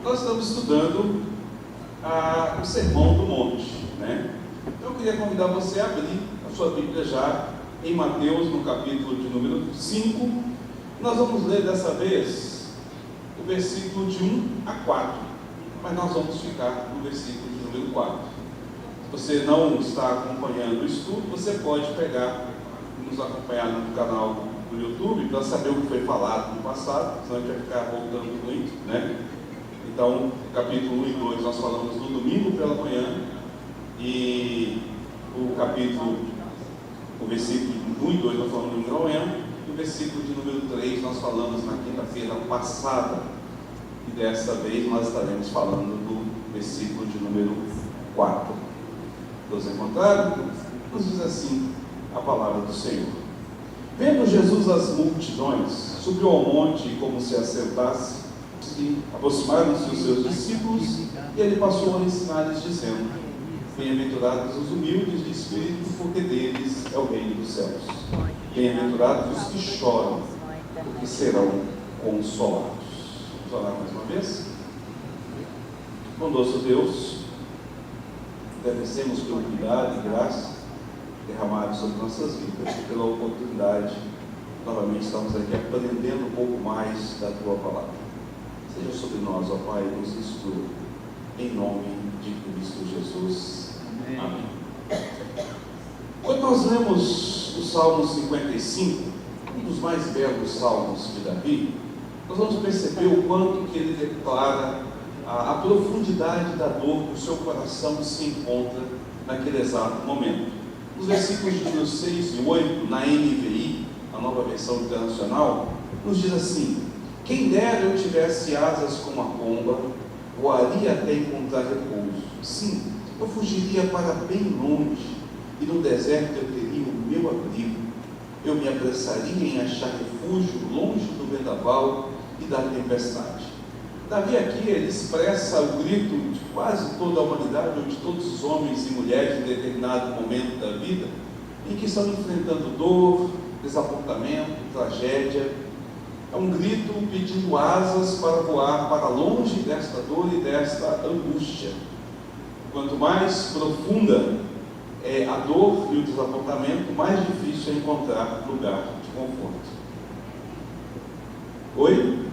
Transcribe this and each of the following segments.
Nós estamos estudando o Sermão do Monte, né? Então eu queria convidar você a abrir a sua Bíblia já em Mateus, no capítulo de número 5. Nós vamos ler dessa vez o versículo de 1 a 4, mas nós vamos ficar no versículo de número 4. Se você não está acompanhando o estudo, você pode pegar e nos acompanhar no canal do YouTube para saber o que foi falado no passado, senão a gente vai ficar voltando muito, né? Então, capítulo 1 e 2 nós falamos no domingo pela manhã, e o versículo 1 e 2 nós falamos no domingo pela manhã, e o versículo de número 3 nós falamos na quinta-feira passada, e desta vez nós estaremos falando do versículo de número 4. Todos encontraram? Nos diz assim a palavra do Senhor: vendo Jesus as multidões, subiu ao monte e, como se assentasse, aproximaram-se os seus discípulos, e ele passou a ensinar-lhes, dizendo: bem-aventurados os humildes de espírito, porque deles é o reino dos céus. Bem-aventurados os que choram, porque serão consolados. Vamos orar mais uma vez? Bondoso Deus, agradecemos pelo cuidado e graça derramado sobre nossas vidas, e pela oportunidade, novamente estamos aqui aprendendo um pouco mais da Tua Palavra. Seja sobre nós, ó Pai, nos instrua, em nome de Cristo Jesus. Amém. Quando nós lemos o Salmo 55, um dos mais belos salmos de Davi, nós vamos perceber o quanto que ele declara a profundidade da dor que o seu coração se encontra naquele exato momento. Nos versículos de número 6 e 8, na NVI, a nova versão internacional, nos diz assim: quem dera eu tivesse asas como a pomba, voaria até encontrar repouso. Sim, eu fugiria para bem longe, e no deserto eu teria o meu abrigo. Eu me apressaria em achar refúgio longe do vendaval e da tempestade. Davi aqui, ele expressa o grito de quase toda a humanidade, ou de todos os homens e mulheres em determinado momento da vida, em que estão enfrentando dor, desapontamento, tragédia. É um grito pedindo asas para voar para longe desta dor e desta angústia. Quanto mais profunda é a dor e o desapontamento, mais difícil é encontrar lugar de conforto. Oi?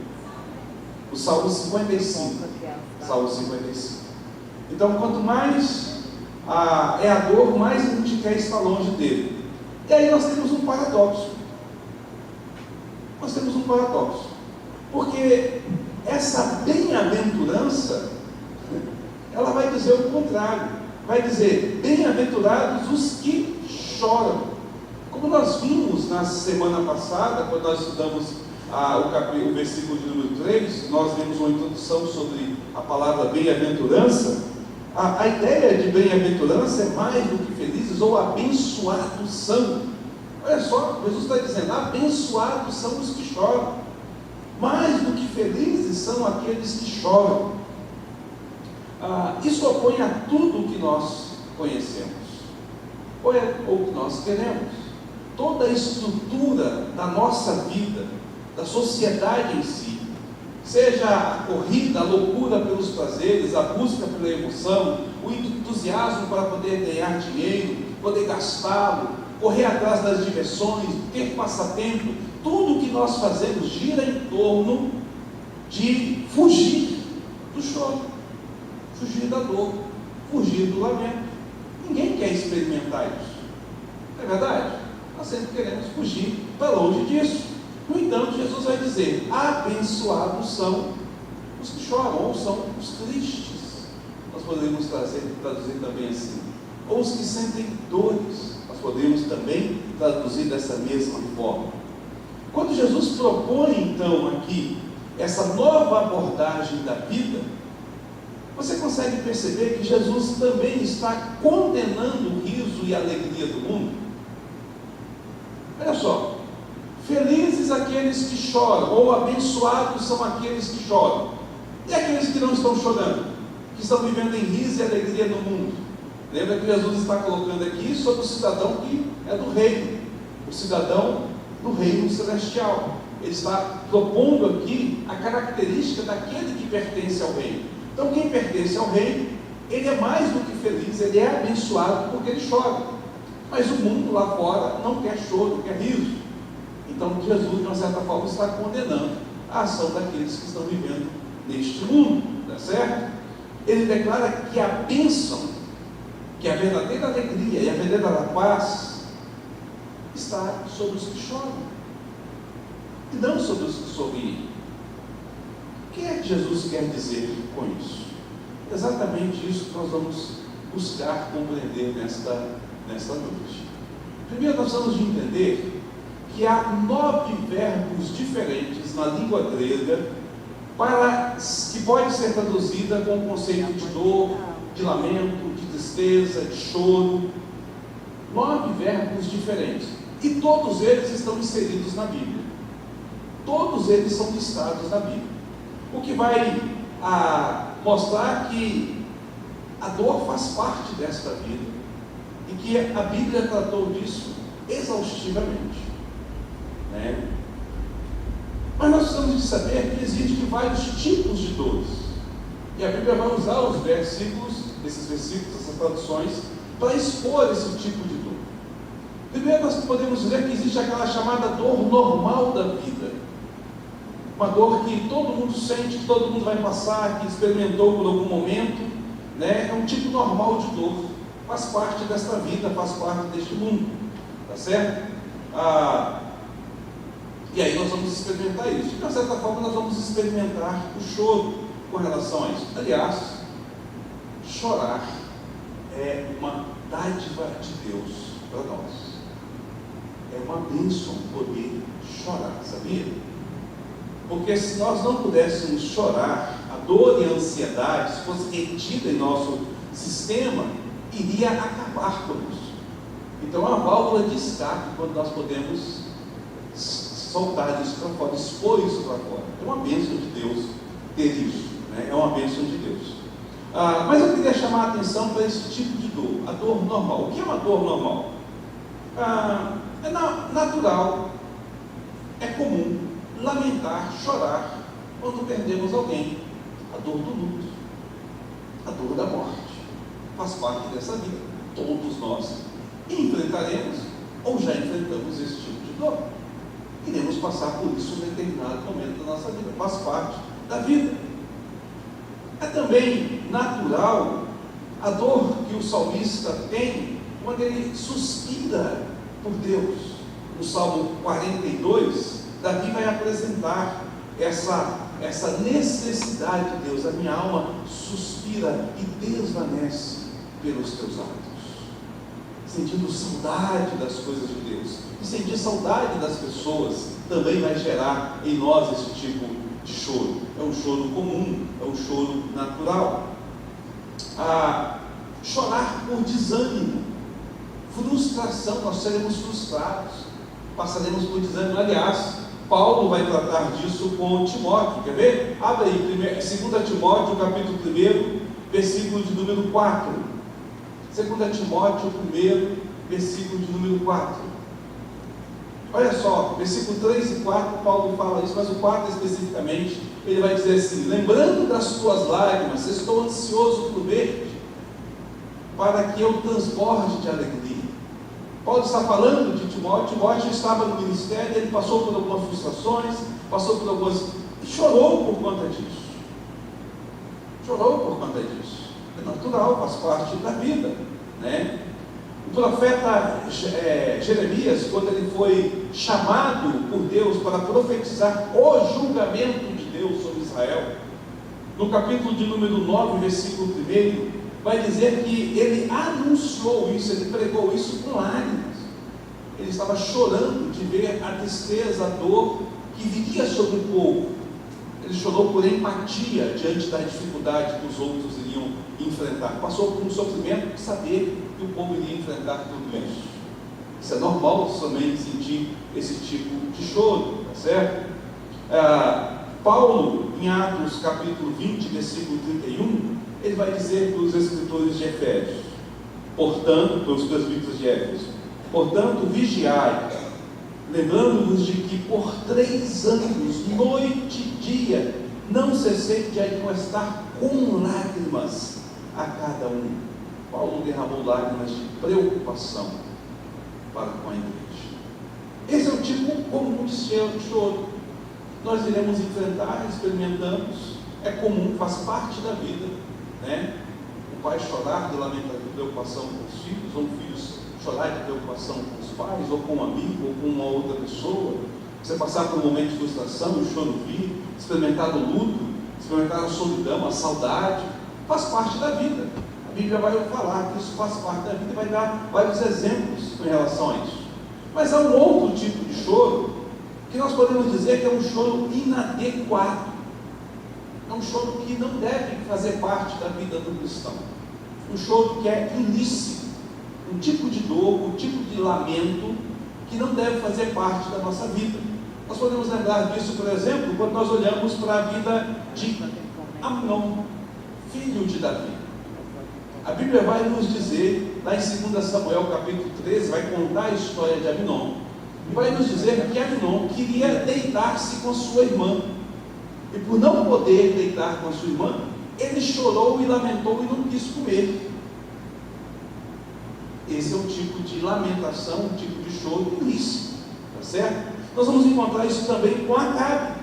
O Salmo 55. Salmo 55. Então, quanto mais é a dor, mais a gente quer estar longe dele. E aí nós temos um paradoxo. Nós temos um paradoxo, porque essa bem-aventurança, ela vai dizer o contrário, vai dizer: bem-aventurados os que choram. Como nós vimos na semana passada, quando nós estudamos o versículo de número 3, nós vimos uma introdução sobre a palavra bem-aventurança. A ideia de bem-aventurança é mais do que felizes ou abençoados são. Olha só, Jesus está dizendo: abençoados são os que choram. Mais do que felizes são aqueles que choram. Isso opõe a tudo o que nós conhecemos, ou que nós queremos. Toda a estrutura da nossa vida, da sociedade em si, seja a corrida, a loucura pelos prazeres, a busca pela emoção, o entusiasmo para poder ganhar dinheiro, poder gastá-lo, correr atrás das diversões, ter passatempo, tudo o que nós fazemos gira em torno de fugir do choro, fugir da dor, fugir do lamento. Ninguém quer experimentar isso, não é verdade? Nós sempre queremos fugir para longe disso. No entanto, Jesus vai dizer: abençoados são os que choram, ou são os tristes. Nós poderíamos traduzir também assim, ou os que sentem dores. Nós podemos também traduzir dessa mesma forma. Quando Jesus propõe então aqui essa nova abordagem da vida, você consegue perceber que Jesus também está condenando o riso e a alegria do mundo? Olha só: felizes aqueles que choram, ou abençoados são aqueles que choram. E aqueles que não estão chorando, que estão vivendo em riso e alegria no mundo? Lembra que Jesus está colocando aqui sobre o cidadão que é do reino, o cidadão do reino celestial. ele está propondo aqui a característica daquele que pertence ao reino. Então, quem pertence ao reino, ele é mais do que feliz, ele é abençoado porque ele chora. Mas o mundo lá fora não quer choro, quer riso. Então, Jesus, de uma certa forma, está condenando a ação daqueles que estão vivendo neste mundo, tá certo? Ele declara que a bênção, que a verdadeira alegria e a verdadeira paz está sobre os que choram e não sobre os que sorriem. O que é que Jesus quer dizer com isso? Exatamente isso que nós vamos buscar compreender nesta noite. Primeiro, nós vamos entender que há 9 verbos diferentes na língua grega que pode ser traduzida com o conceito de dor, de lamento, de tristeza, de choro. 9 verbos diferentes. E todos eles estão inseridos na Bíblia. Todos eles são listados na Bíblia. O que vai mostrar que a dor faz parte desta vida e que a Bíblia tratou disso exaustivamente, né? Mas nós precisamos de saber que existem vários tipos de dores, e a Bíblia vai usar esses versículos, essas traduções, para expor esse tipo de dor. Primeiro, nós podemos dizer que existe aquela chamada dor normal da vida, uma dor que todo mundo sente, que todo mundo vai passar, que experimentou por algum momento, né? É um tipo normal de dor, faz parte desta vida, faz parte deste mundo, tá certo? E aí nós vamos experimentar isso. De uma certa forma, nós vamos experimentar o choro com relação a isso. Aliás, chorar é uma dádiva de Deus para nós. É uma bênção poder chorar, sabia? Porque se nós não pudéssemos chorar, a dor e a ansiedade, se fosse retida em nosso sistema, iria acabar conosco. Então é uma válvula de escape quando nós podemos soltar isso para fora, expor isso para fora. É uma bênção de Deus ter isso, né? É uma bênção de Deus. Mas eu queria chamar a atenção para esse tipo de dor, a dor normal. O que é uma dor normal? É natural, é comum lamentar, chorar quando perdemos alguém. A dor do luto, a dor da morte, faz parte dessa vida. Todos nós enfrentaremos ou já enfrentamos esse tipo de dor. Iremos passar por isso em um determinado momento da nossa vida, faz parte da vida. É também natural a dor que o salmista tem quando ele suspira por Deus. No Salmo 42, Davi vai apresentar essa necessidade de Deus. A minha alma suspira e desvanece pelos teus atos, sentindo saudade das coisas de Deus. E sentir saudade das pessoas também vai gerar em nós esse tipo de choro. É um choro comum, é um choro natural. Chorar por desânimo, frustração, nós seremos frustrados, passaremos por desânimo. Aliás, Paulo vai tratar disso com Timóteo. Quer ver? Abre aí, 2 Timóteo, capítulo 1, versículo de número 4. 2 Timóteo 1, versículo de número 4. Olha só, versículo 3 e 4, Paulo fala isso, mas o 4 especificamente, ele vai dizer assim: lembrando das tuas lágrimas, estou ansioso por ver-te, para que eu transborde de alegria. Paulo está falando de Timóteo. Timóteo estava no ministério, ele passou por algumas frustrações, passou por algumas... e chorou por conta disso. Chorou por conta disso. É natural, faz parte da vida, né? O profeta Jeremias, quando ele foi chamado por Deus para profetizar o julgamento de Deus sobre Israel, no capítulo de número 9, versículo 1, vai dizer que ele anunciou isso, ele pregou isso com lágrimas. Ele estava chorando de ver a tristeza, a dor que viria sobre o povo. Ele chorou por empatia diante da dificuldade que os outros iriam enfrentar. Passou por um sofrimento de saber que o povo iria enfrentar tudo isso. Isso é normal também sentir esse tipo de choro, tá certo? Paulo, em Atos capítulo 20, versículo 31, ele vai dizer para os escritores de Efésios, portanto, para os presbíteros de Éfeso: portanto, vigiai, lembrando-vos de que, por 3 anos, noite e dia, não cessei de admoestar com lágrimas a cada um. Paulo derramou lágrimas de preocupação para com a igreja. Esse é o tipo comum de choro. Nós iremos enfrentar, experimentamos, é comum, faz parte da vida, né? O pai chorar de lamentação, de preocupação com os filhos, ou filhos chorar de preocupação com os pais, ou com um amigo, ou com uma outra pessoa. Você passar por um momento de frustração, o choro vir, experimentar o luto, experimentar a solidão, a saudade, faz parte da vida. A Bíblia vai falar que isso faz parte da vida e vai dar vários exemplos em relação a isso. Mas há um outro tipo de choro que nós podemos dizer que é um choro inadequado. É um choro que não deve fazer parte da vida do cristão. Um choro que é ilícito, um tipo de dor, um tipo de lamento que não deve fazer parte da nossa vida. Nós podemos lembrar disso, por exemplo, quando nós olhamos para a vida de Amnon, filho de Davi. A Bíblia vai nos dizer, lá em 2 Samuel capítulo 13, vai contar a história de Amnon, e vai nos dizer que Amnon queria deitar-se com sua irmã, e por não poder deitar com a sua irmã, ele chorou e lamentou e não quis comer. Esse é um tipo de lamentação, um tipo de choro ilícito, tá certo? Nós vamos encontrar isso também com Acabe.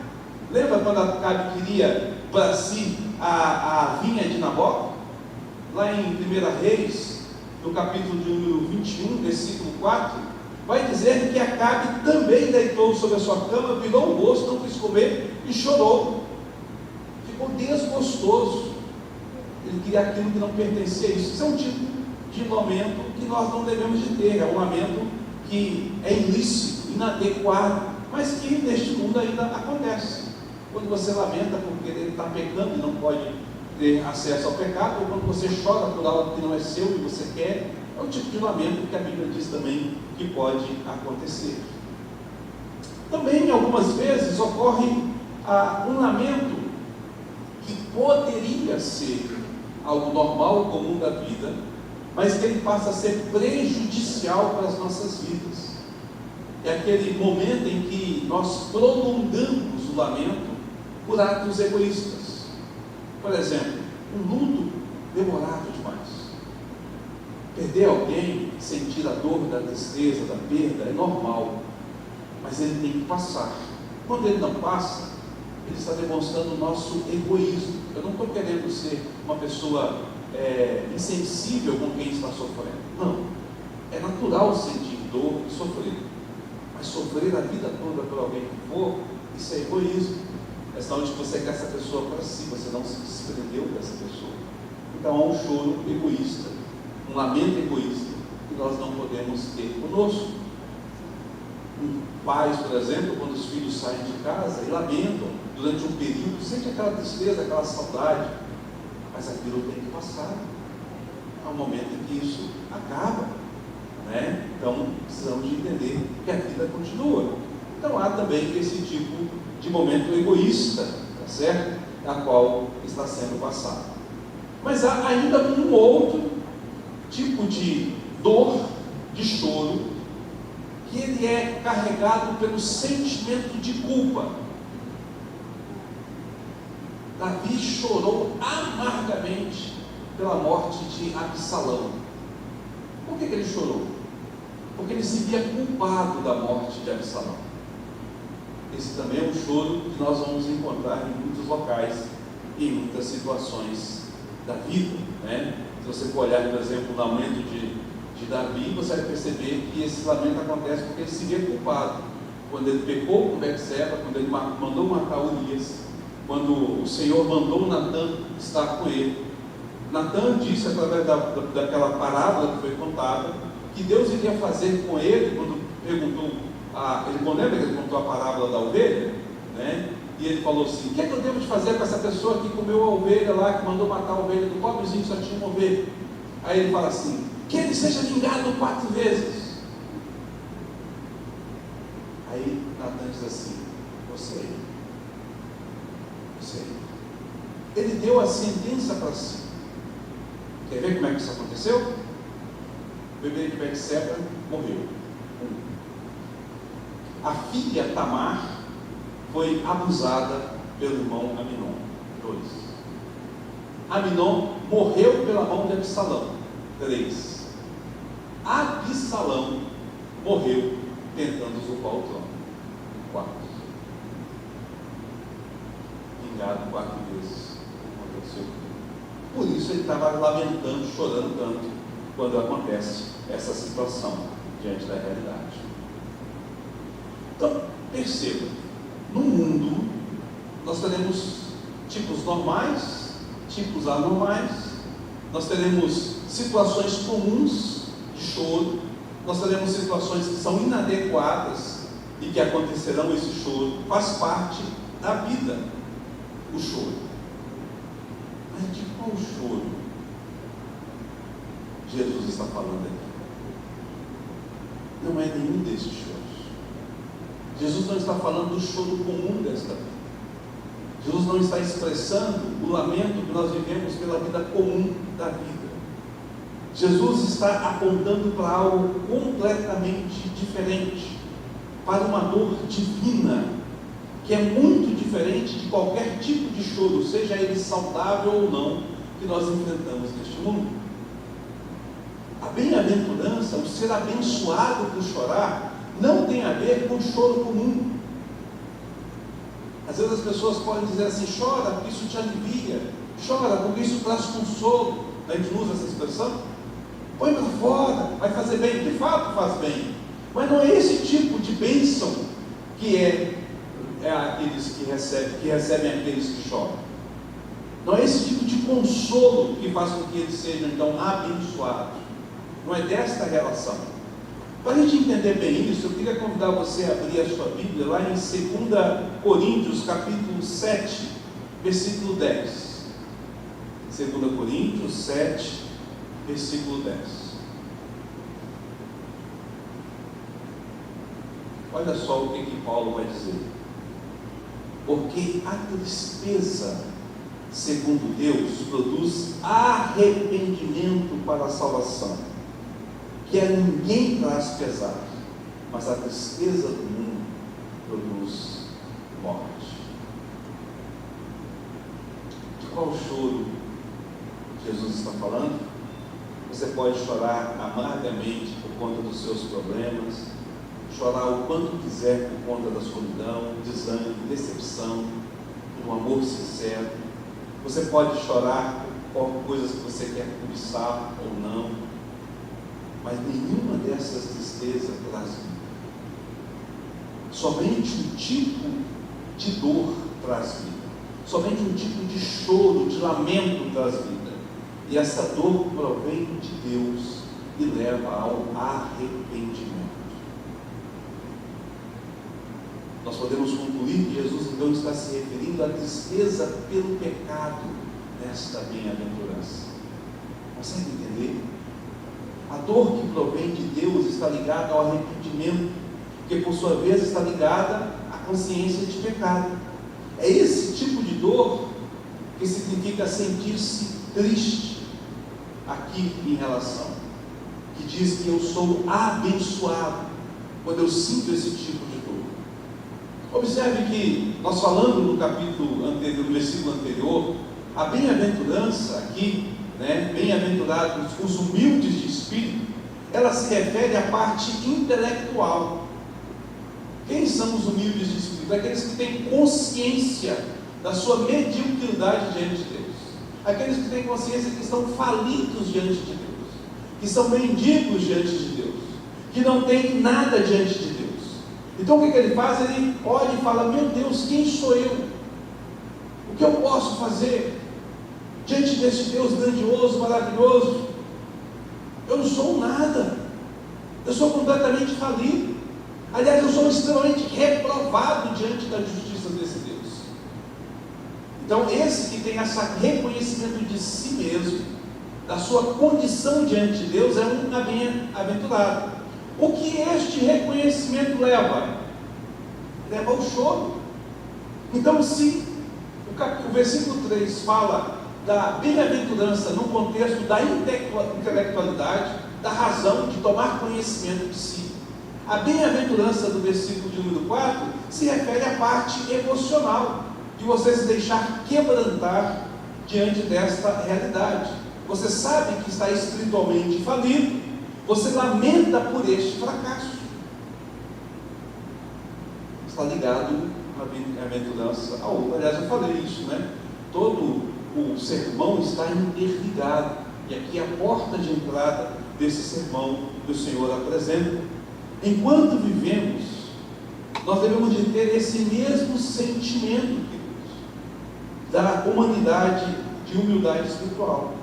Lembra quando Acabe queria para si a vinha de Nabó? Lá em 1 Reis, no capítulo de número 21, versículo 4, vai dizer que Acabe também deitou sobre a sua cama, virou o rosto, não quis comer e chorou. Ficou desgostoso. Ele queria aquilo que não pertencia a isso. Isso é um tipo de lamento que nós não devemos de ter. É um lamento que é ilícito, inadequado, mas que neste mundo ainda acontece. Quando você lamenta porque ele está pecando e não pode ter acesso ao pecado, ou quando você chora por algo que não é seu e você quer, é um tipo de lamento que a Bíblia diz também que pode acontecer. Também, algumas vezes, ocorre um lamento que poderia ser algo normal, comum da vida, mas que ele passa a ser prejudicial para as nossas vidas. É aquele momento em que nós prolongamos o lamento por atos egoístas. Por exemplo, um luto demorado demais. Perder alguém, sentir a dor da tristeza, da perda, é normal, mas ele tem que passar. Quando ele não passa, ele está demonstrando o nosso egoísmo. Eu não estou querendo ser uma pessoa insensível com quem está sofrendo. Não. É natural sentir dor e sofrer. Mas sofrer a vida toda por alguém que for, isso é egoísmo. É sinal de que você quer essa pessoa para si, você não se desprendeu dessa pessoa. Então há um choro egoísta, um lamento egoísta, que nós não podemos ter conosco. Pais, por exemplo, quando os filhos saem de casa e lamentam durante um período, sente aquela tristeza, aquela saudade, mas aquilo tem que passar. Há um momento em que isso acaba, né? Então precisamos de entender que a vida continua. Então há também esse tipo de momento egoísta, tá certo? A qual está sendo passado. Mas há ainda um outro tipo de dor, de choro, que ele é carregado pelo sentimento de culpa. Davi chorou amargamente pela morte de Absalão. Por que ele chorou? Porque ele se via culpado da morte de Absalão. Esse também é um choro que nós vamos encontrar em muitos locais e em muitas situações da vida, né? Se você for olhar, por exemplo, o lamento de Davi, você vai perceber que esse lamento acontece porque ele se via culpado. Quando ele pecou com Betseba, quando ele mandou matar Urias, quando o Senhor mandou Natã estar com ele. Natã disse, através daquela parábola que foi contada, que Deus iria fazer com ele, quando perguntou, lembra que ele contou a parábola da ovelha, né? E ele falou assim: o que é que eu devo de fazer com essa pessoa que comeu a ovelha lá, que mandou matar a ovelha do pobrezinho que só tinha uma ovelha? Aí ele fala assim: que ele seja vingado 4 vezes. Aí Natã diz assim: você. Ele deu a sentença para si. Quer ver como é que isso aconteceu? O bebê de Betseba morreu. A filha Tamar foi abusada pelo irmão Aminon. 2. Aminon morreu pela mão de Absalão. 3. Absalão morreu tentando usurpar o trono. 4. Vingado 4 vezes contra o seu filho. Por isso ele estava lamentando, chorando tanto quando acontece essa situação diante da realidade. Então, perceba, no mundo nós teremos tipos normais, tipos anormais, nós teremos situações comuns de choro, nós teremos situações que são inadequadas e que acontecerão. Esse choro faz parte da vida, o choro. Mas de qual choro Jesus está falando aqui? Não é nenhum desses choros. Jesus não está falando do choro comum desta vida. Jesus não está expressando o lamento que nós vivemos pela vida comum da vida. Jesus está apontando para algo completamente diferente, para uma dor divina, que é muito diferente de qualquer tipo de choro, seja ele saudável ou não, que nós enfrentamos neste mundo. A bem-aventurança, o ser abençoado por chorar, não tem a ver com choro comum. Às vezes as pessoas podem dizer assim: chora porque isso te alivia, chora porque isso traz consolo. A gente usa essa expressão, põe para fora, vai fazer bem. De fato faz bem, mas não é esse tipo de bênção que é aqueles que recebem aqueles que choram. Não é esse tipo de consolo que faz com que eles sejam então abençoados. Não é desta relação. Para a gente entender bem isso, eu queria convidar você a abrir a sua Bíblia lá em 2 Coríntios, capítulo 7, versículo 10. 2 Coríntios 7, versículo 10. Olha só o que Paulo vai dizer. Porque a tristeza, segundo Deus, produz arrependimento para a salvação, que a ninguém traz pesar, mas a tristeza do mundo produz morte. De qual choro Jesus está falando? Você pode chorar amargamente por conta dos seus problemas, chorar o quanto quiser por conta da solidão, desânimo, decepção, por um amor sincero. Você pode chorar por coisas que você quer cobiçar ou não, mas nenhuma dessas tristezas traz vida. Somente um tipo de dor traz vida. Somente um tipo de choro, de lamento traz vida. E essa dor provém de Deus e leva ao arrependimento. Nós podemos concluir que Jesus então está se referindo à tristeza pelo pecado nesta bem-aventurança. Consegue entender? A dor que provém de Deus está ligada ao arrependimento, que por sua vez está ligada à consciência de pecado. É esse tipo de dor que significa sentir-se triste aqui em relação, que diz que eu sou abençoado quando eu sinto esse tipo de dor. Observe que nós falamos no capítulo anterior, no versículo anterior, a bem-aventurança aqui, bem-aventurados os humildes de espírito, ela se refere à parte intelectual. Quem são os humildes de espírito? Aqueles que têm consciência da sua mediocridade diante de Deus, aqueles que têm consciência que estão falidos diante de Deus, que são mendigos diante de Deus, que não têm nada diante de Deus. Então o que ele faz? Ele olha e fala: meu Deus, quem sou eu? O que eu posso fazer diante desse Deus grandioso, maravilhoso? Eu não sou nada, eu sou completamente falido. Aliás, eu sou extremamente reprovado diante da justiça desse Deus. Então, esse que tem esse reconhecimento de si mesmo, da sua condição diante de Deus, é um bem-aventurado. O que este reconhecimento leva? Leva ao choro. Então, se o versículo 3 fala da bem-aventurança no contexto da intelectualidade, da razão de tomar conhecimento de si, a bem-aventurança do versículo de número 4 se refere à parte emocional, de você se deixar quebrantar diante desta realidade. Você sabe que está espiritualmente falido, você lamenta por este fracasso. Está ligado à bem-aventurança a outra. Aliás, eu falei isso, né? Todo o sermão está interligado, e aqui é a porta de entrada desse sermão que o Senhor apresenta. Enquanto vivemos, nós devemos de ter esse mesmo sentimento, queridos, da humanidade, de humildade espiritual.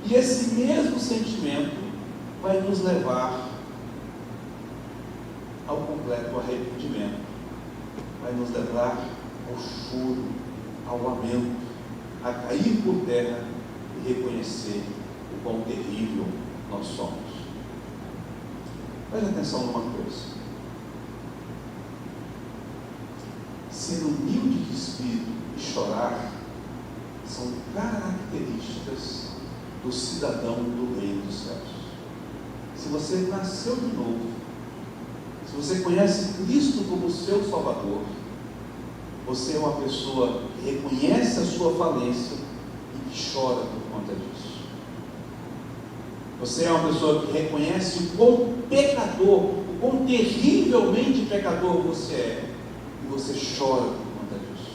E esse mesmo sentimento vai nos levar ao completo arrependimento, vai nos levar ao choro, ao lamento, a cair por terra e reconhecer o quão terrível nós somos. Preste atenção numa coisa: ser humilde de espírito e chorar são características do cidadão do reino dos céus. Se você nasceu de novo, se você conhece Cristo como seu Salvador, você é uma pessoa que reconhece a sua falência e que chora por conta disso. Você é uma pessoa que reconhece o quão pecador, o quão terrivelmente pecador você é, e você chora por conta disso.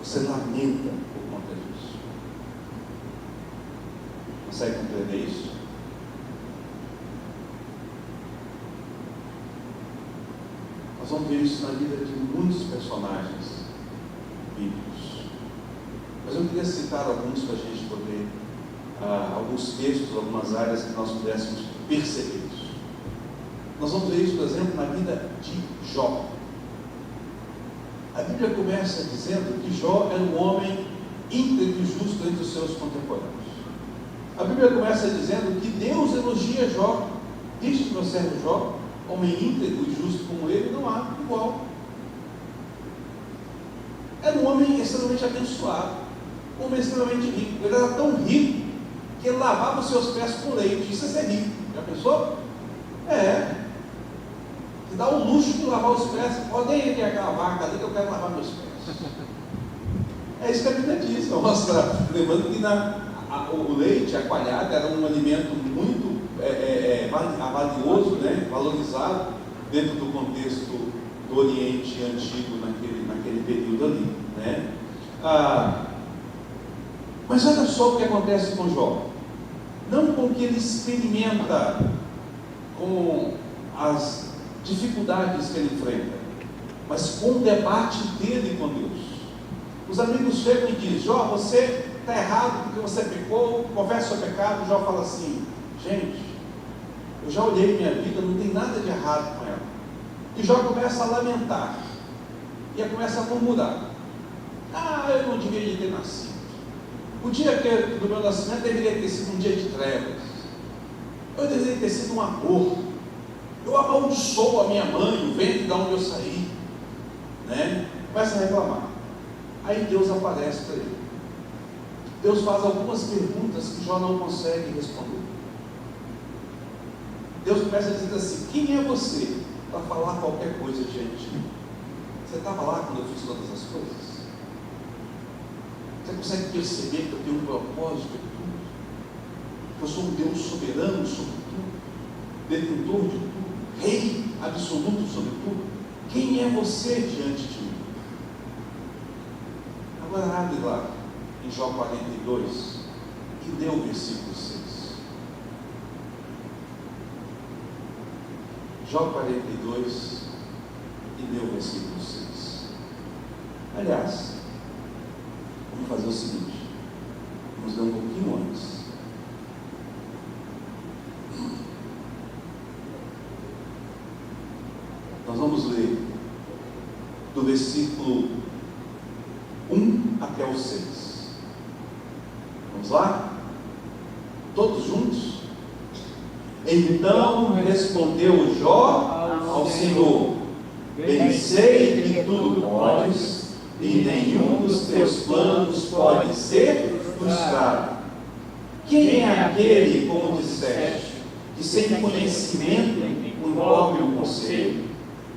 Você lamenta por conta disso. Consegue compreender isso? Nós vamos ver isso na vida de muitos personagens bíblicos. Mas eu queria citar alguns para a gente poder, alguns textos, algumas áreas que nós pudéssemos perceber isso. Nós vamos ver isso, por exemplo, na vida de Jó. A Bíblia começa dizendo que Jó era um homem íntegro e justo entre os seus contemporâneos. A Bíblia começa dizendo que Deus elogia Jó. Diz que meu servo Jó, homem íntegro e justo como ele, não há igual. Era um homem extremamente abençoado, um homem extremamente rico. Ele era tão rico que ele lavava os seus pés com leite. Isso é ser rico. Já pensou? Se dá o luxo de lavar os pés. Podem ir aqui aquela vaca ali que eu quero lavar meus pés. É isso que a Bíblia diz. Mostra, lembrando que o leite, a coalhada, era um alimento muito valioso, né? Valorizado dentro do contexto do Oriente Antigo naquele período ali, né? Mas olha só o que acontece com Jó. Não com o que ele experimenta, com as dificuldades que ele enfrenta, mas com o debate dele com Deus. Os amigos chegam e dizem: Jó, você está errado porque você pecou, confessa o seu pecado. Jó fala assim: gente, eu já olhei minha vida, não tem nada de errado com ela. E Jó começa a lamentar, e começa a murmurar: eu não deveria ter nascido. O dia do meu nascimento deveria ter sido um dia de trevas. Eu deveria ter sido um aborto. Eu amaldiçoo a minha mãe, o ventre de onde eu saí, né? Começa a reclamar. Aí Deus aparece para ele. Deus faz algumas perguntas que Jó não consegue responder. Deus começa a dizer assim: quem é você para falar qualquer coisa diante de mim? Você estava lá quando eu fiz todas as coisas? Você consegue perceber que eu tenho um propósito de tudo? Que eu sou um Deus soberano sobre tudo, detentor de tudo, rei absoluto sobre tudo? Quem é você diante de mim? Agora abre lá em Jó 42 e lê o versículo 6. Jó 42 e lê o versículo 6. Aliás, vamos fazer o seguinte: vamos ler um pouquinho antes. Nós vamos ler do versículo 1 até o 6. Vamos lá? Todos juntos? Então respondeu Jó ao Senhor: bem sei que tudo podes, e nenhum dos teus planos pode ser frustrado. Quem é aquele, como disseste, que sem conhecimento envolve o conselho?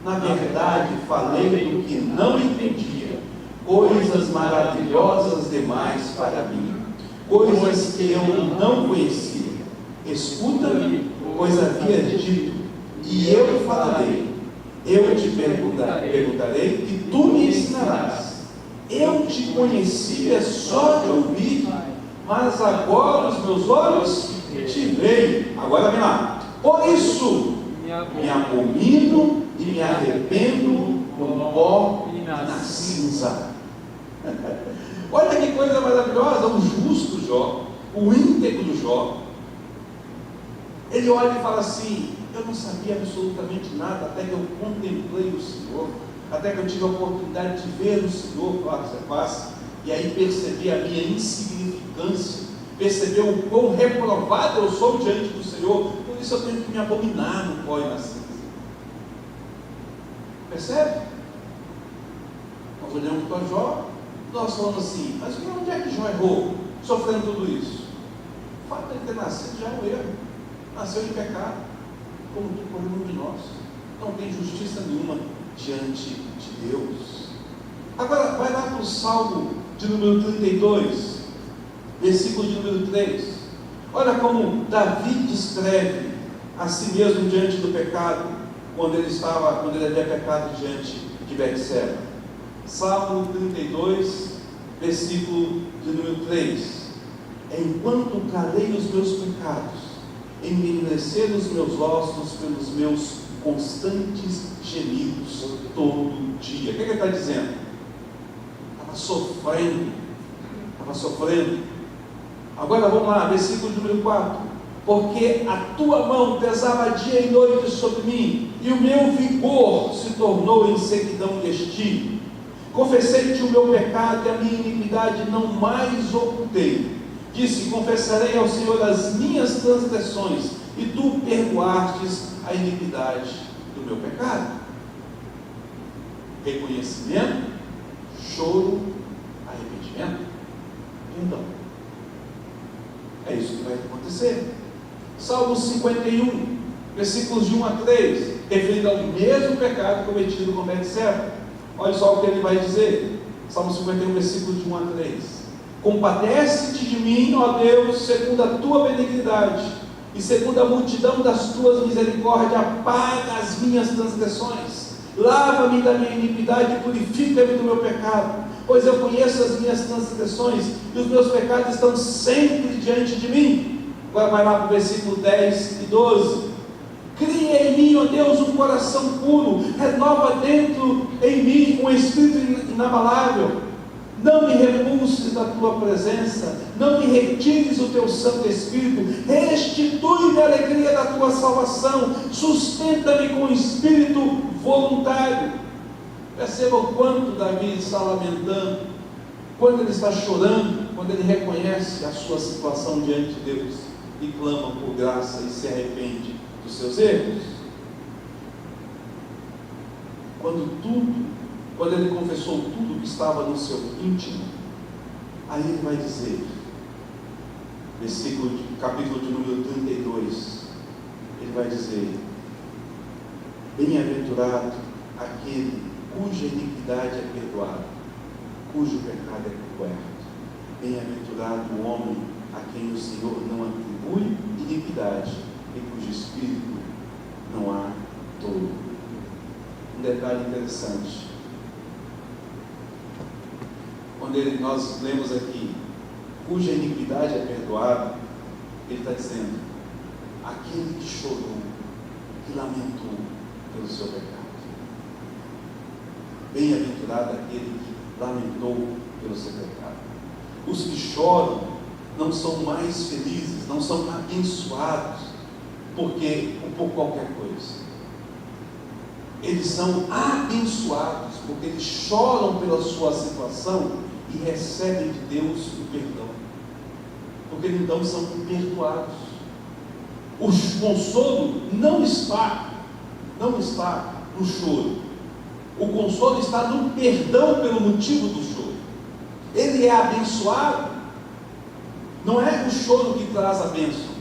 Na verdade, falei do que não entendia, coisas maravilhosas demais para mim, coisas que eu não conhecia. Escuta-me, pois havia dito, e eu falarei. Eu te perguntarei e tu me ensinarás. Eu te conhecia só de ouvir, mas agora os meus olhos te veem. Agora vem lá. Por isso me abomino e me arrependo no pó e na cinza. Olha que coisa maravilhosa. O justo Jó, o íntegro Jó, ele olha e fala assim: eu não sabia absolutamente nada até que eu contemplei o Senhor, até que eu tive a oportunidade de ver o Senhor face a face, e aí percebi a minha insignificância, percebi o quão reprovado eu sou diante do Senhor, por isso eu tenho que me abominar no pó e na cinza. Percebe? Nós olhamos para Jó, nós falamos assim: mas onde é que Jó errou, sofrendo tudo isso? O fato de ele ter nascido já é um erro, nasceu em pecado, como cada um de nós, não tem justiça nenhuma diante de Deus. Agora, vai lá para o Salmo de número 32, versículo de número 3. Olha como Davi descreve a si mesmo diante do pecado, quando ele havia pecado diante de Betseba. Salmo 32, versículo de número 3. Enquanto calei os meus pecados, envelhecer os meus ossos pelos meus constantes gemidos todo dia. O que ele está dizendo? Estava sofrendo. Agora vamos lá, versículo número 4. Porque a tua mão pesava dia e noite sobre mim, e o meu vigor se tornou em sequidão de estio. Confessei-te o meu pecado e a minha iniquidade não mais ocultei. Disse: confessarei ao Senhor as minhas transgressões, e tu perdoastes a iniquidade do meu pecado. Reconhecimento, choro, arrependimento, perdão. É isso que vai acontecer. Salmo 51, versículos de 1 a 3, referindo ao mesmo pecado cometido com Betseba. Olha só o que ele vai dizer. Salmo 51, versículos de 1 a 3. Compadece-te de mim, ó Deus, segundo a tua benignidade, e segundo a multidão das tuas misericórdias, apaga as minhas transgressões. Lava-me da minha iniquidade e purifica-me do meu pecado, pois eu conheço as minhas transgressões, e os meus pecados estão sempre diante de mim. Agora vai lá para o versículo 10 e 12. Cria em mim, ó Deus, um coração puro, renova dentro em mim um espírito inabalável. Não me repulses da tua presença, não me retires o teu Santo Espírito, restitui-me a alegria da tua salvação, sustenta-me com espírito voluntário. Perceba o quanto Davi está lamentando, quando ele está chorando, quando ele reconhece a sua situação diante de Deus e clama por graça e se arrepende dos seus erros. Quando ele confessou tudo que estava no seu íntimo, aí ele vai dizer, capítulo de número 32, ele vai dizer: bem-aventurado aquele cuja iniquidade é perdoada, cujo pecado é coberto. Bem-aventurado o homem a quem o Senhor não atribui iniquidade e cujo espírito não há dolo. Um detalhe interessante: quando nós lemos aqui, cuja iniquidade é perdoada, ele está dizendo, aquele que chorou, que lamentou pelo seu pecado. Bem-aventurado aquele que lamentou pelo seu pecado. Os que choram não são mais felizes, não são abençoados por qualquer coisa. Eles são abençoados porque eles choram pela sua situação e recebem de Deus o perdão, porque então são perdoados. O consolo não está no choro, o consolo está no perdão pelo motivo do choro. Ele é abençoado, não é o choro que traz a bênção,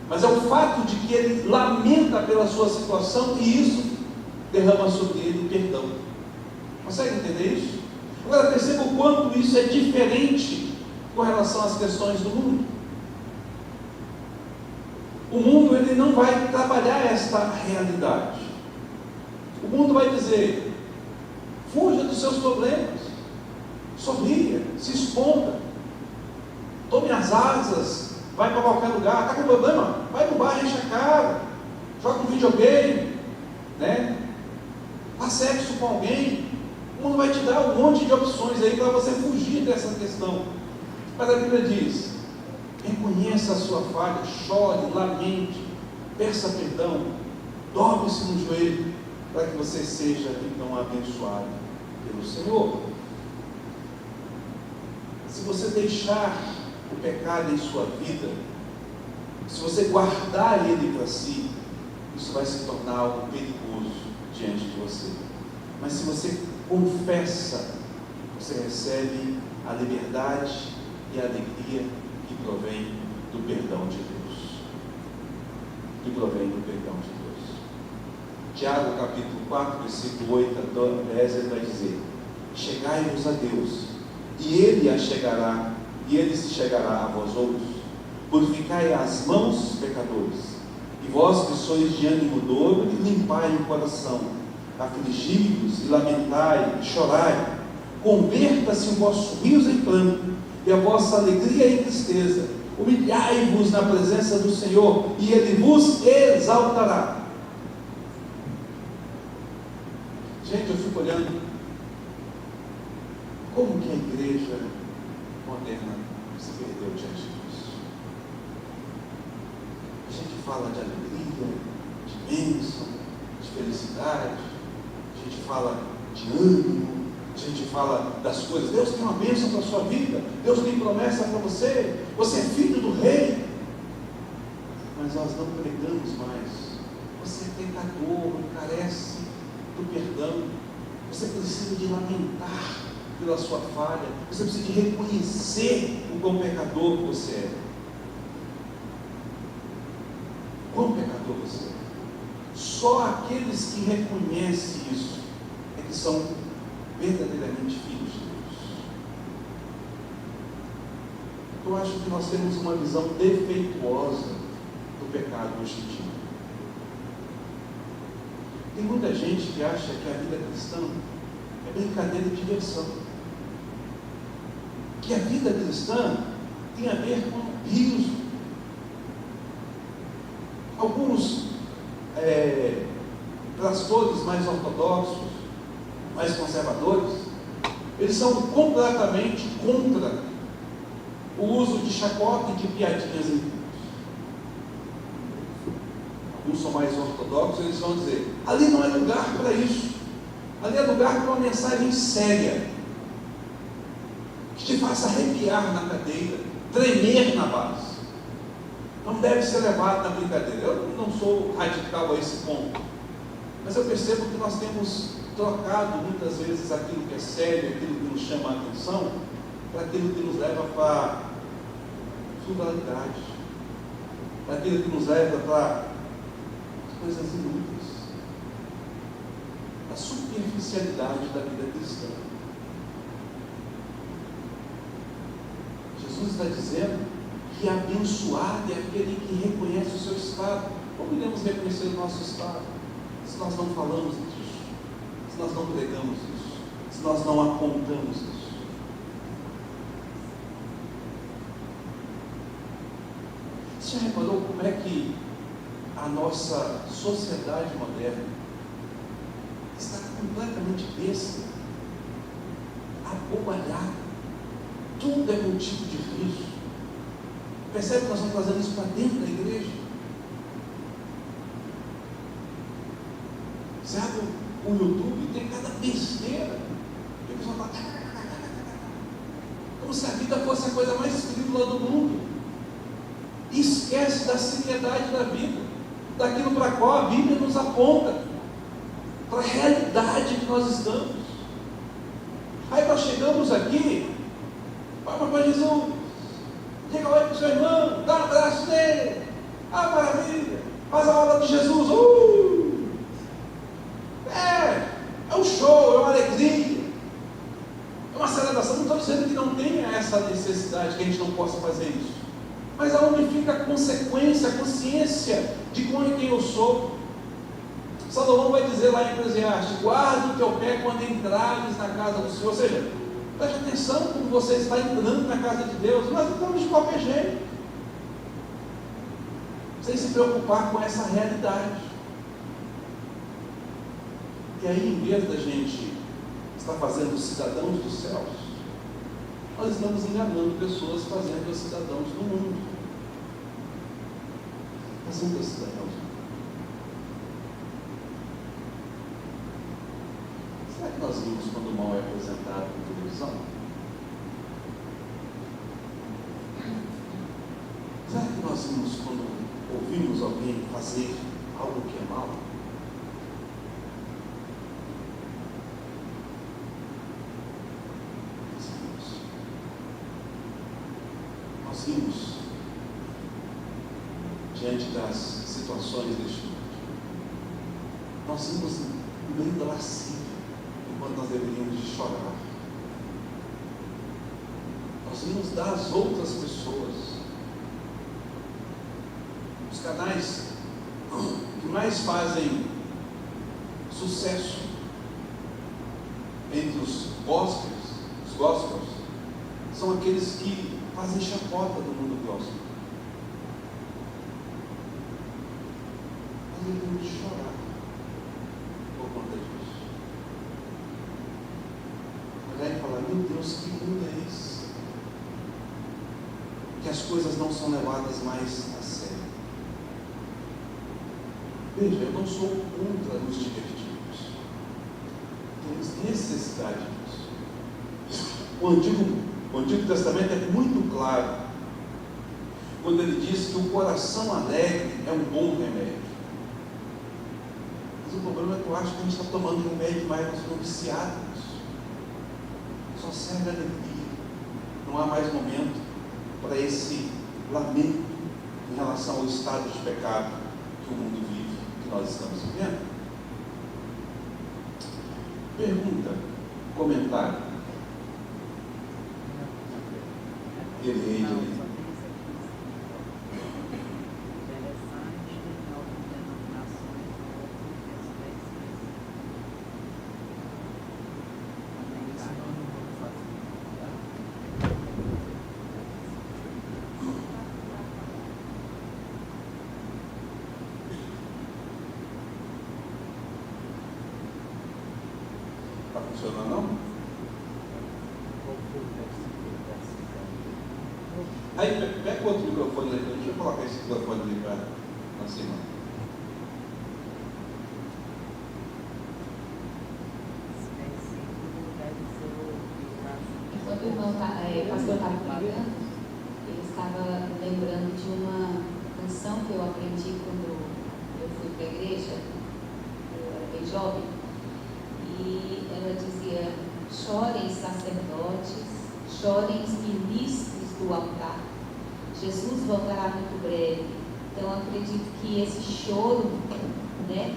mas é o fato de que ele lamenta pela sua situação, e isso derrama sobre ele perdão. Consegue entender isso? Agora perceba o quanto isso é diferente com relação às questões do mundo. O mundo, ele não vai trabalhar esta realidade. O mundo vai dizer: fuja dos seus problemas, sorria, se esconda, tome as asas, vai para qualquer lugar. Está com problema? Vai no bar, enche a cara, joga um videogame, né? Faz sexo com alguém. O mundo vai te dar um monte de opções aí para você fugir dessa questão. Mas a Bíblia diz: reconheça a sua falha, chore, lamente, peça perdão, dobre-se no joelho, para que você seja então abençoado pelo Senhor. Se você deixar o pecado em sua vida, se você guardar ele para si, isso vai se tornar algo perigoso diante de você. Mas se você confessa, você recebe a liberdade e a alegria que provém do perdão de Deus. Que provém do perdão de Deus. Tiago capítulo 4, versículo 8 a 10, ele vai dizer: chegai-vos a Deus, e Ele se chegará a vós outros. Purificai as mãos, pecadores, e vós que sois de ânimo dobre, limpai o coração, afligi-vos, e lamentai, e chorai. Converta-se o vosso riso em pranto, e a vossa alegria em tristeza. Humilhai-vos na presença do Senhor, e Ele vos exaltará. Gente, eu fico olhando como que a igreja moderna se perdeu diante disso. A gente fala de alegria, de bênção, de felicidade, a gente fala de ânimo, a gente fala das coisas. Deus tem uma bênção para a sua vida, Deus tem promessa para você, você é filho do rei. Mas nós não pregamos mais. Você é pecador, carece do perdão, você precisa de lamentar pela sua falha, você precisa de reconhecer o quão pecador você é. Quão pecador você é. Só aqueles que reconhecem isso é que são verdadeiramente filhos de Deus. Eu acho que nós temos uma visão defeituosa do pecado hoje em dia. Tem muita gente que acha que a vida cristã é brincadeira e diversão, que a vida cristã tem a ver com riso. Alguns pastores mais ortodoxos, mais conservadores, eles são completamente contra o uso de chacota e de piadinhas em cultos. Alguns são mais ortodoxos, eles vão dizer: ali não é lugar para isso, ali é lugar para uma mensagem séria, que te faça arrepiar na cadeira, tremer na base. Não deve ser levado na brincadeira. Eu não sou radical a esse ponto, mas eu percebo que nós temos trocado muitas vezes aquilo que é sério, aquilo que nos chama a atenção, para aquilo que nos leva para a frivolidade, para aquilo que nos leva para coisas inúteis, a superficialidade da vida cristã. Jesus está dizendo que abençoado é aquele que reconhece o seu estado. Como iremos reconhecer o nosso estado se nós não falamos disso, se nós não pregamos isso, se nós não apontamos isso? Você já reparou como é que a nossa sociedade moderna está completamente besta, abobalhada? Tudo é motivo de riso. Percebe que nós estamos fazendo isso para dentro da igreja? Você abre o YouTube, tem cada besteira, e o pessoal fala, como se a vida fosse a coisa mais frívola do mundo, e esquece da seriedade da vida, daquilo para qual a Bíblia nos aponta, para a realidade que nós estamos. Aí nós chegamos aqui, para Jesus, diga oi para o seu irmão, dá um abraço nele, maravilha, faz a obra de Jesus, um show, é uma alegria, é uma celebração. Não estou dizendo que não tenha essa necessidade, que a gente não possa fazer isso, mas aonde fica a consequência, a consciência de quem eu sou? Salomão vai dizer lá em Eclesiastes: guarda o teu pé quando entrares na casa do Senhor. Ou seja, preste atenção quando você está entrando na casa de Deus. Nós estamos de qualquer jeito, sem se preocupar com essa realidade. E aí, em vez da gente estar fazendo cidadãos dos céus, nós estamos enganando pessoas fazendo os cidadãos do mundo. Fazendo os cidadãos do mundo. Será que nós vimos quando o mal é apresentado na televisão? Será que nós vimos quando ouvimos alguém fazer algo que é mal? Nós vimos diante das situações deste mundo. Nós vimos no meio da lascívia, enquanto nós deveríamos de chorar. Nós vimos das outras pessoas. Os canais que mais fazem sucesso entre os gospels, são aqueles que fazem chacota do mundo gospel. Nós devemos chorar por conta disso. Olhar e falar: meu Deus, que mundo é esse? Que as coisas não são levadas mais a sério. Veja, eu não sou contra nos divertirmos. Temos necessidade disso. O Antigo Testamento é muito claro quando ele diz que o coração alegre é um bom remédio. Mas o problema é que eu acho que a gente está tomando remédio demais, nós estamos viciados. Só serve a alegria. Não há mais momento para esse lamento em relação ao estado de pecado que o mundo vive, que nós estamos vivendo. Pergunta, comentário. Ele está funcionando, não? Aí, pega o outro microfone ali, deixa eu colocar esse microfone ali para cima. Enquanto o irmão, pastor estava pregando, ele estava lembrando de uma canção que eu aprendi quando eu fui para a igreja, eu era bem jovem, e ela dizia: chorem sacerdotes, chorem os ministros do altar, Jesus voltará muito breve. Então eu acredito que esse choro, né,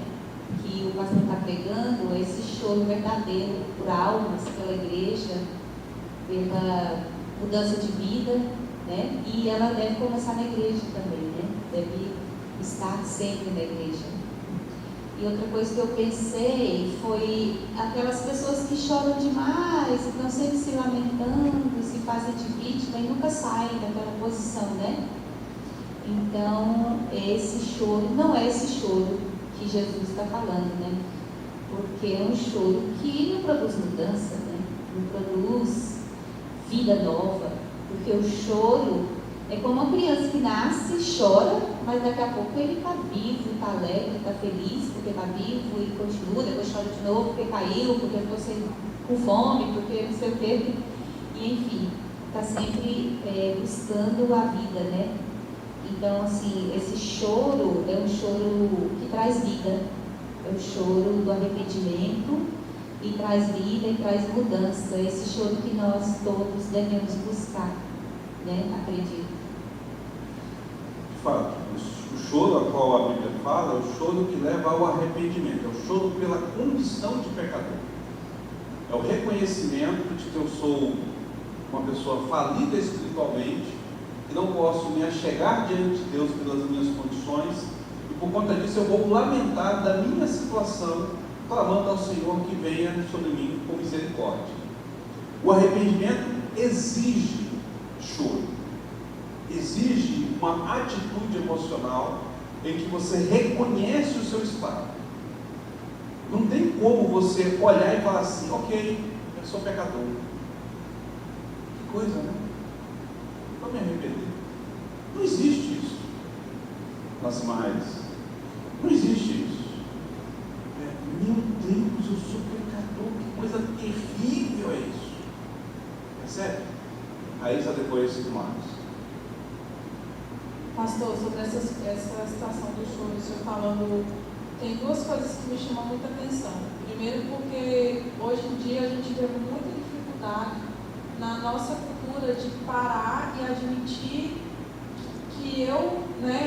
que o pastor está pregando, esse choro verdadeiro por almas, pela igreja, pela mudança de vida, né, e ela deve começar na igreja também, né, deve estar sempre na igreja. E outra coisa que eu pensei foi aquelas pessoas que choram demais, estão sempre se lamentando, se fazem de vítima e nunca saem daquela posição, né? Então, esse choro, não é esse choro que Jesus está falando, né? Porque é um choro que não produz mudança, né? Não produz vida nova, porque o choro é como uma criança que nasce, chora, mas daqui a pouco ele está vivo, está alegre, está feliz, porque está vivo e continua, depois chora de novo porque caiu, porque ficou com fome, porque não sei o quê, e enfim, está sempre buscando a vida, né? Então, assim, esse choro é um choro que traz vida, é o choro do arrependimento e traz vida e traz mudança, esse choro que nós todos devemos buscar, né? Acredito. De fato, o choro a qual a Bíblia fala é o choro que leva ao arrependimento, é o choro pela condição de pecador. É o reconhecimento de que eu sou uma pessoa falida espiritualmente, que não posso me achegar diante de Deus pelas minhas condições, e por conta disso eu vou lamentar da minha situação, clamando ao Senhor que venha sobre mim com misericórdia. O arrependimento exige choro, exige uma atitude emocional em que você reconhece o seu estado. Não tem como você olhar e falar assim: ok, eu sou pecador. Que coisa, né? Vou me arrepender. Não existe isso nas imagens. Não existe isso. Meu Deus, eu sou pecador. Que coisa terrível é isso. Percebe? Aí só depois do Marcos. Pastor, sobre essa situação do choro, o senhor falando, tem duas coisas que me chamam muita atenção. Primeiro, porque hoje em dia a gente vê muita dificuldade na nossa cultura de parar e admitir que eu,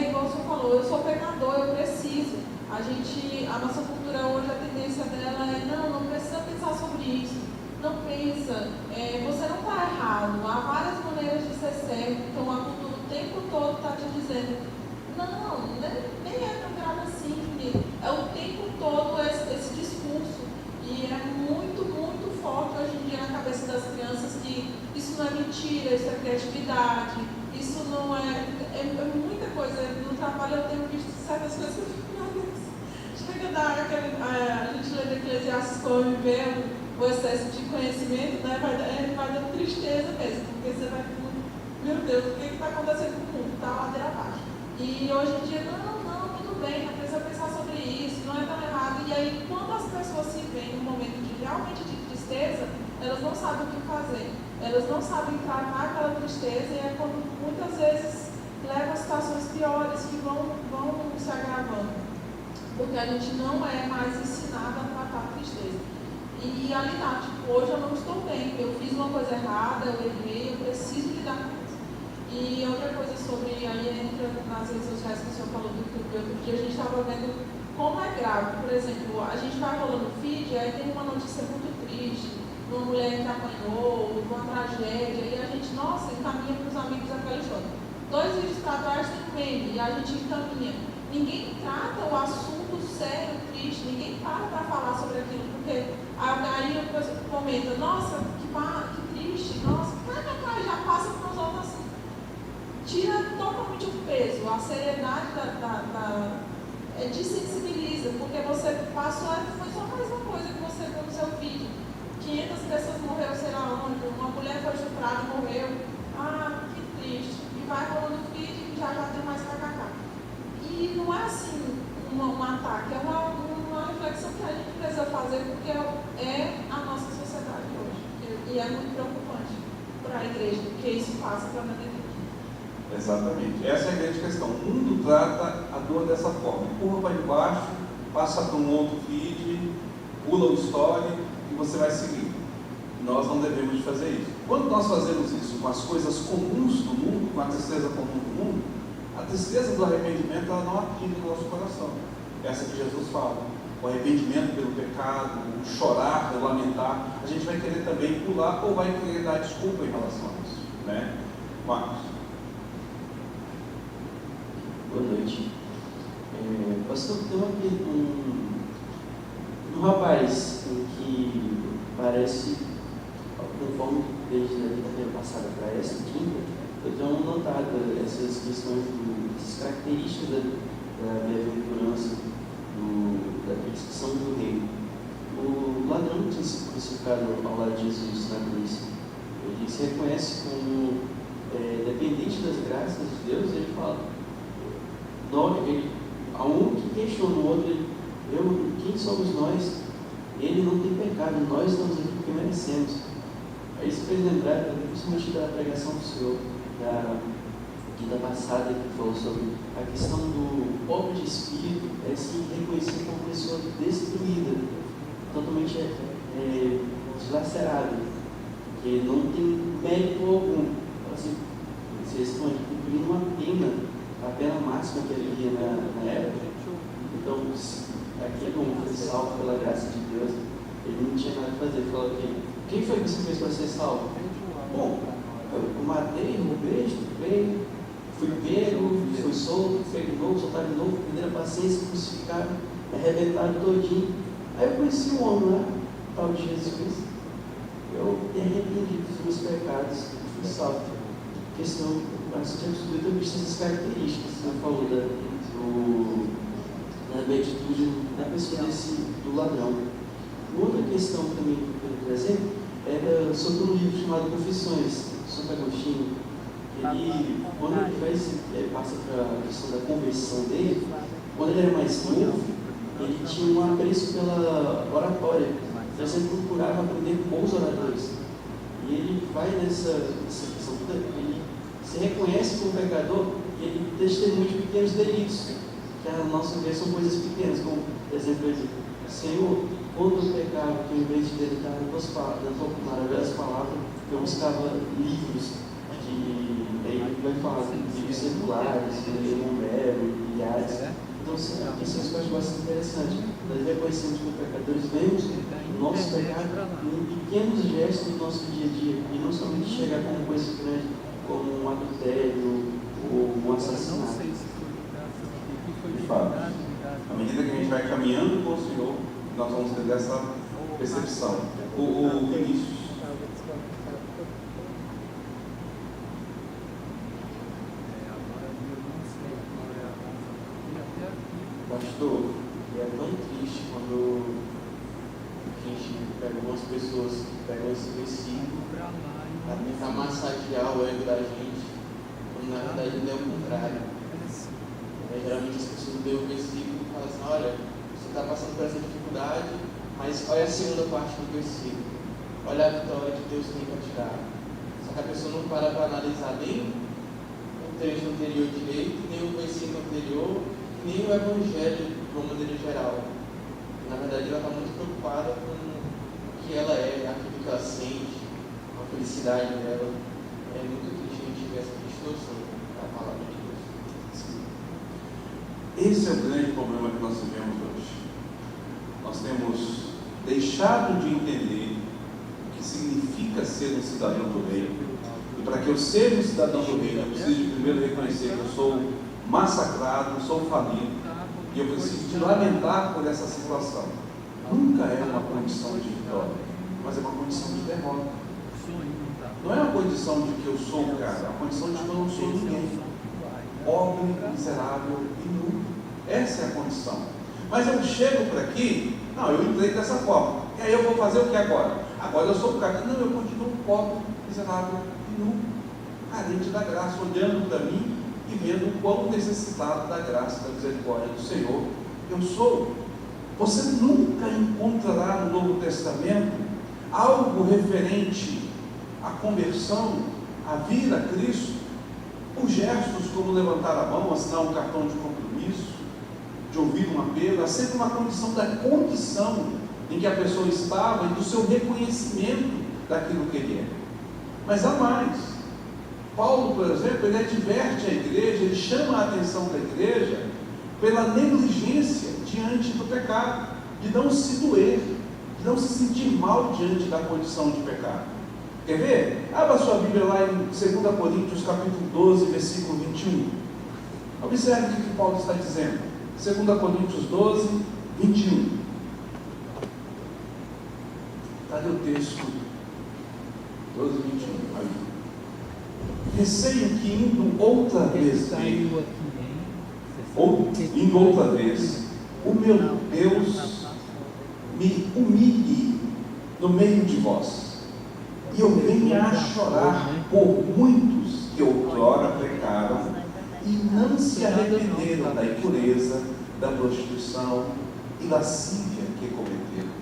igual o senhor falou, eu sou pecador, eu preciso. A nossa cultura hoje, a tendência dela é: não precisa pensar sobre isso, não pensa, você não está errado, há várias maneiras de ser certo. Então a cultura o tempo todo está te dizendo: não, nem é tão grave assim, querido. É o tempo todo esse discurso, e é muito, muito forte hoje em dia na cabeça das crianças que isso não é mentira, isso é criatividade, isso não é muita coisa. No trabalho eu tenho visto certas coisas que eu fico: meu Deus, chega a gente lê de Eclesiastes quando vê o excesso de conhecimento, vai dando tristeza mesmo, porque você vai ficando: meu Deus, o que está acontecendo com o mundo? Está ladeira abaixo. E hoje em dia, não, tudo bem, não precisa pensar sobre isso, não é tão errado. E aí, quando as pessoas se veem num momento realmente de tristeza, elas não sabem o que fazer, elas não sabem tratar aquela tristeza, e é quando muitas vezes leva a situações piores que vão se agravando, porque a gente não é mais ensinado a tratar a tristeza. E a lidar, hoje eu não estou bem, eu fiz uma coisa errada, eu errei, eu preciso lidar com isso. E outra coisa sobre, aí entra nas redes sociais que o senhor falou do YouTube, outro dia a gente estava vendo como é grave. Por exemplo, a gente vai rolando o feed, aí tem uma notícia muito triste, de uma mulher que apanhou, de uma tragédia, e a gente, encaminha para os amigos aquela história. 2 vídeos para trás tem um meme, e a gente encaminha. Ninguém trata o assunto sério, triste, ninguém para falar sobre aquilo, porque aí a pessoa comenta: nossa, que triste, nossa, já passa para os outros assim. Tira totalmente o peso, a seriedade desensibiliza, porque você passou, foi só mais uma coisa que você viu no seu vídeo. 500 pessoas morreram, sei lá onde, uma mulher foi estuprada e morreu. Que triste. E vai rolando o vídeo e já tem mais kkk. E não é assim um ataque, é uma reflexão que a gente precisa fazer, porque é a nossa sociedade hoje. E é muito preocupante para a igreja, porque isso passa para a igreja. Exatamente, essa é a grande questão. O mundo trata a dor dessa forma: empurra para debaixo, passa para um outro feed, pula o story e você vai seguir. Nós não devemos de fazer isso. Quando nós fazemos isso com as coisas comuns do mundo, com a tristeza comum do mundo, a tristeza do arrependimento ela não atinge o nosso coração. Essa que Jesus fala: o arrependimento pelo pecado, o chorar, o lamentar, a gente vai querer também pular ou vai querer dar desculpa em relação a isso, né? Marcos. Boa noite. Pastor, tem um rapaz em que parece, conforme desde a quinta-feira passada para esta quinta, eu tenho notado essas questões, essas características da bem-aventurança, da perseguição do reino. O ladrão que tinha sido crucificado ao lado de Jesus na cruz, ele se reconhece como dependente das graças de Deus. Ele fala: a um que questiona o outro, quem somos nós? Ele não tem pecado, nós estamos aqui porque merecemos. Aí isso fez lembrar, principalmente da pregação do Senhor, da quinta passada, que falou sobre a questão do pobre de espírito, se reconhecer como pessoa destruída, totalmente deslacerada, que não tem mérito algum. Assim, você responde cumprindo uma a pena máxima que havia na época. Então, aqui como foi salvo pela graça de Deus, Ele não tinha nada a fazer. Ele falou: quem foi que você fez para ser salvo? Bom, eu matei, roubei, estupei, fui pego, fui solto, fui pego de novo, soltado de novo, perderam a paciência, crucificaram, arrebentaram todinho. Aí eu conheci um homem lá, tal de Jesus. Eu me arrependi dos meus pecados, fui salvo. A questão, mas tinha descoberto essas características, você falou da atitude da pessoa do ladrão. Outra questão também que eu quero trazer era sobre um livro chamado Confissões, Santo Agostinho. Ele, quando ele passa para a questão da conversão dele, quando ele era mais novo, ele tinha um apreço pela oratória. Então, ele sempre procurava aprender com bons oradores. E ele vai nessa questão toda, ele se reconhece como pecador e ele testemunha de pequenos delitos, que a nossa vez são coisas pequenas, como, por exemplo, ele diz: Senhor, quando eu pecava, que em vez de dedicar na tua maravilhosa palavra, eu buscava livros aí ele vai falar de livros seculares, de Homero, Iliades. Então, isso é uma coisa que eu acho bastante interessante. Nós reconhecemos como pecadores, vemos o nosso pecado em pequenos gestos do nosso dia a dia, e não somente chegar como coisa grande, como um adultério ou um assassinato. De fato, à medida que a gente vai caminhando com o Senhor, nós vamos ter essa percepção. O Vinícius. Pastor, é tão triste quando a gente pega algumas pessoas que pegam esse versículo para tentar massagear o ego da gente, quando na verdade não é o contrário. Geralmente as pessoas leem o versículo e falam assim: olha, você está passando por essa dificuldade, mas olha a segunda parte do versículo, olha a vitória que Deus tem para te dar. Só que a pessoa não para analisar nem o trecho anterior direito, nem o versículo anterior, nem o Evangelho de uma maneira geral. Na verdade, ela está muito preocupada com o que ela é, aquilo que ela sente, a felicidade dela. É muito triste a gente ver essa distorção da palavra de Deus. Esse é o grande problema que nós vivemos hoje. Nós temos deixado de entender o que significa ser um cidadão do reino. E para que eu seja um cidadão do reino, eu preciso de primeiro reconhecer que eu sou massacrado, sou falido, e eu preciso de lamentar por essa situação. Nunca é uma condição de vitória, mas é uma condição de derrota. Não é uma condição de que eu sou o cara, é uma condição de que eu não sou ninguém, pobre, miserável e nu. Essa é a condição. Mas eu chego por aqui, não, eu entrei dessa forma, e aí eu vou fazer o que agora? Agora eu sou o cara, não, eu continuo pobre, miserável e nu, carente da graça, olhando para mim e vendo o quão necessitado da graça, da misericórdia do Senhor eu sou. Você nunca encontrará no Novo Testamento algo referente à conversão, a vir a Cristo, por gestos como levantar a mão, assinar um cartão de compromisso, de ouvir um apelo. É sempre uma condição da condição em que a pessoa estava e do seu reconhecimento daquilo que ele é. Mas há mais. Paulo, por exemplo, ele adverte a igreja, ele chama a atenção da igreja pela negligência diante do pecado, de não se doer, de não se sentir mal diante da condição de pecado. Quer ver? Abra sua Bíblia lá em 2 Coríntios capítulo 12, versículo 21. Observe o que Paulo está dizendo. 2 Coríntios 12, 21. Cadê o texto? 12, 21. Aí. Receio que indo outra vez o meu Deus me humilhe no meio de vós, e eu venha a chorar por muitos que outrora pecaram e não se arrependeram da impureza, da prostituição e lascívia que cometeram.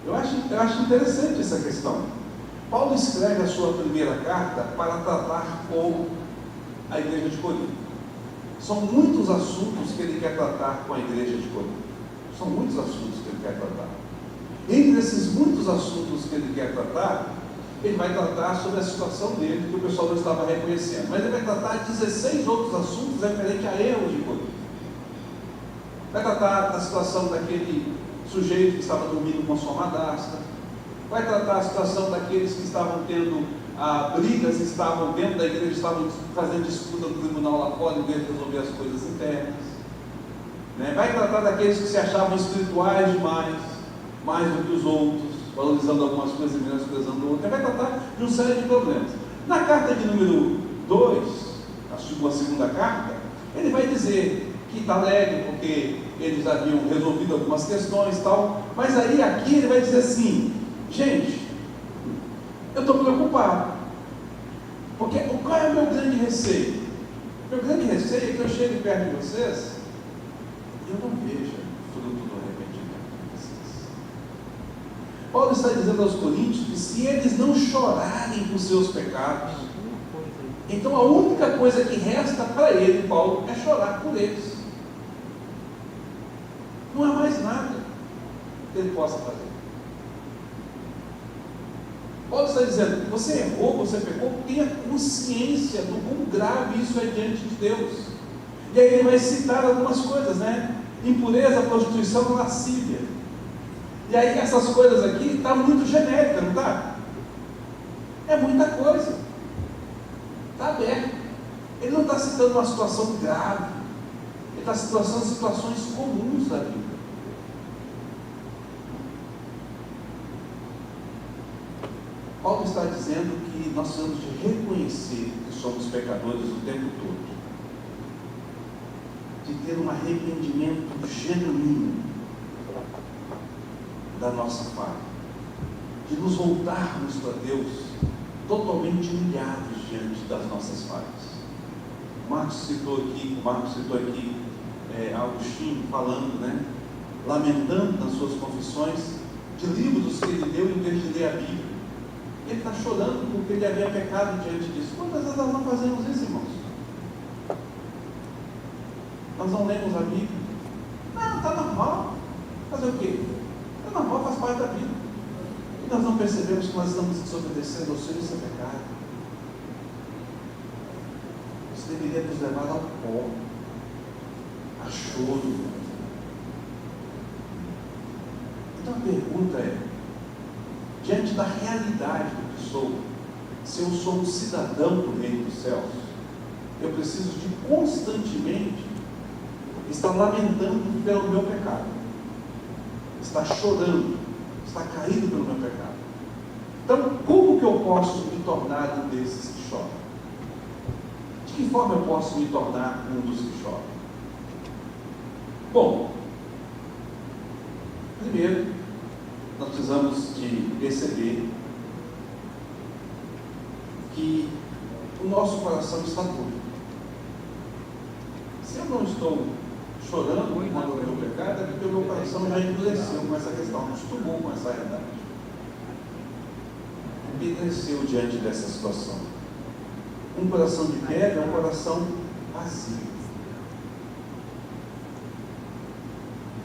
Eu acho interessante essa questão. Paulo escreve a sua primeira carta para tratar com a igreja de Corinto. São muitos assuntos que ele quer tratar com a igreja de Corinto. São muitos assuntos que ele quer tratar. Entre esses muitos assuntos que ele quer tratar, ele vai tratar sobre a situação dele, que o pessoal não estava reconhecendo. Mas ele vai tratar 16 outros assuntos referentes a erros de Corinto. Vai tratar da situação daquele sujeito que estava dormindo com sua madrasta, vai tratar a situação daqueles que estavam tendo brigas, estavam dentro da igreja, estavam fazendo disputa no tribunal lá fora, em vez de resolver as coisas internas, né? Vai tratar daqueles que se achavam espirituais demais, mais do que os outros, valorizando algumas coisas e menos valorizando outras. Vai tratar de uma série de problemas. Na carta de número 2, a segunda carta, ele vai dizer que está alegre porque eles haviam resolvido algumas questões e tal, mas aí aqui ele vai dizer assim: gente, eu estou preocupado, porque qual é o meu grande receio? Meu grande receio é que eu chegue perto de vocês e eu não veja fruto do arrependimento de vocês. Paulo está dizendo aos coríntios que se eles não chorarem por seus pecados, então a única coisa que resta para ele, Paulo, é chorar por eles. Não há mais nada que ele possa fazer. Paulo está dizendo: você errou, você pecou, tenha consciência do quão grave isso é diante de Deus. E aí ele vai citar algumas coisas, né? Impureza, prostituição, lascívia. E aí essas coisas aqui está muito genérica, não está? É muita coisa. Está aberto. Ele não está citando uma situação grave. Ele está citando situações comuns da vida. Paulo está dizendo que nós temos de reconhecer que somos pecadores o tempo todo, de ter um arrependimento genuíno da nossa falha, de nos voltarmos para Deus totalmente humilhados diante das nossas falhas. Marcos citou aqui Agostinho falando, né, lamentando nas suas confissões de livros que ele deu em vez de ler a Bíblia. Ele está chorando porque ele havia pecado diante disso. Quantas vezes nós não fazemos isso, irmãos? Nós não lemos a Bíblia. Não, está normal. Fazer o quê? Está normal, faz parte da vida. E nós não percebemos que nós estamos desobedecendo ao Senhor. Isso é pecado. Isso deveria nos levar ao pó, a choro. Então a pergunta é: diante da realidade do que sou, se eu sou um cidadão do reino dos céus, eu preciso de constantemente estar lamentando pelo meu pecado, estar chorando, estar caído pelo meu pecado. Então, como que eu posso me tornar um desses que choram? De que forma eu posso me tornar um dos que choram? Bom, primeiro, nós precisamos de perceber que o nosso coração está duro. Se eu não estou chorando quando o meu pecado, é porque o meu coração já endureceu com essa questão, acostumou com essa realidade. Endureceu diante dessa situação. Um coração de pedra é um coração vazio.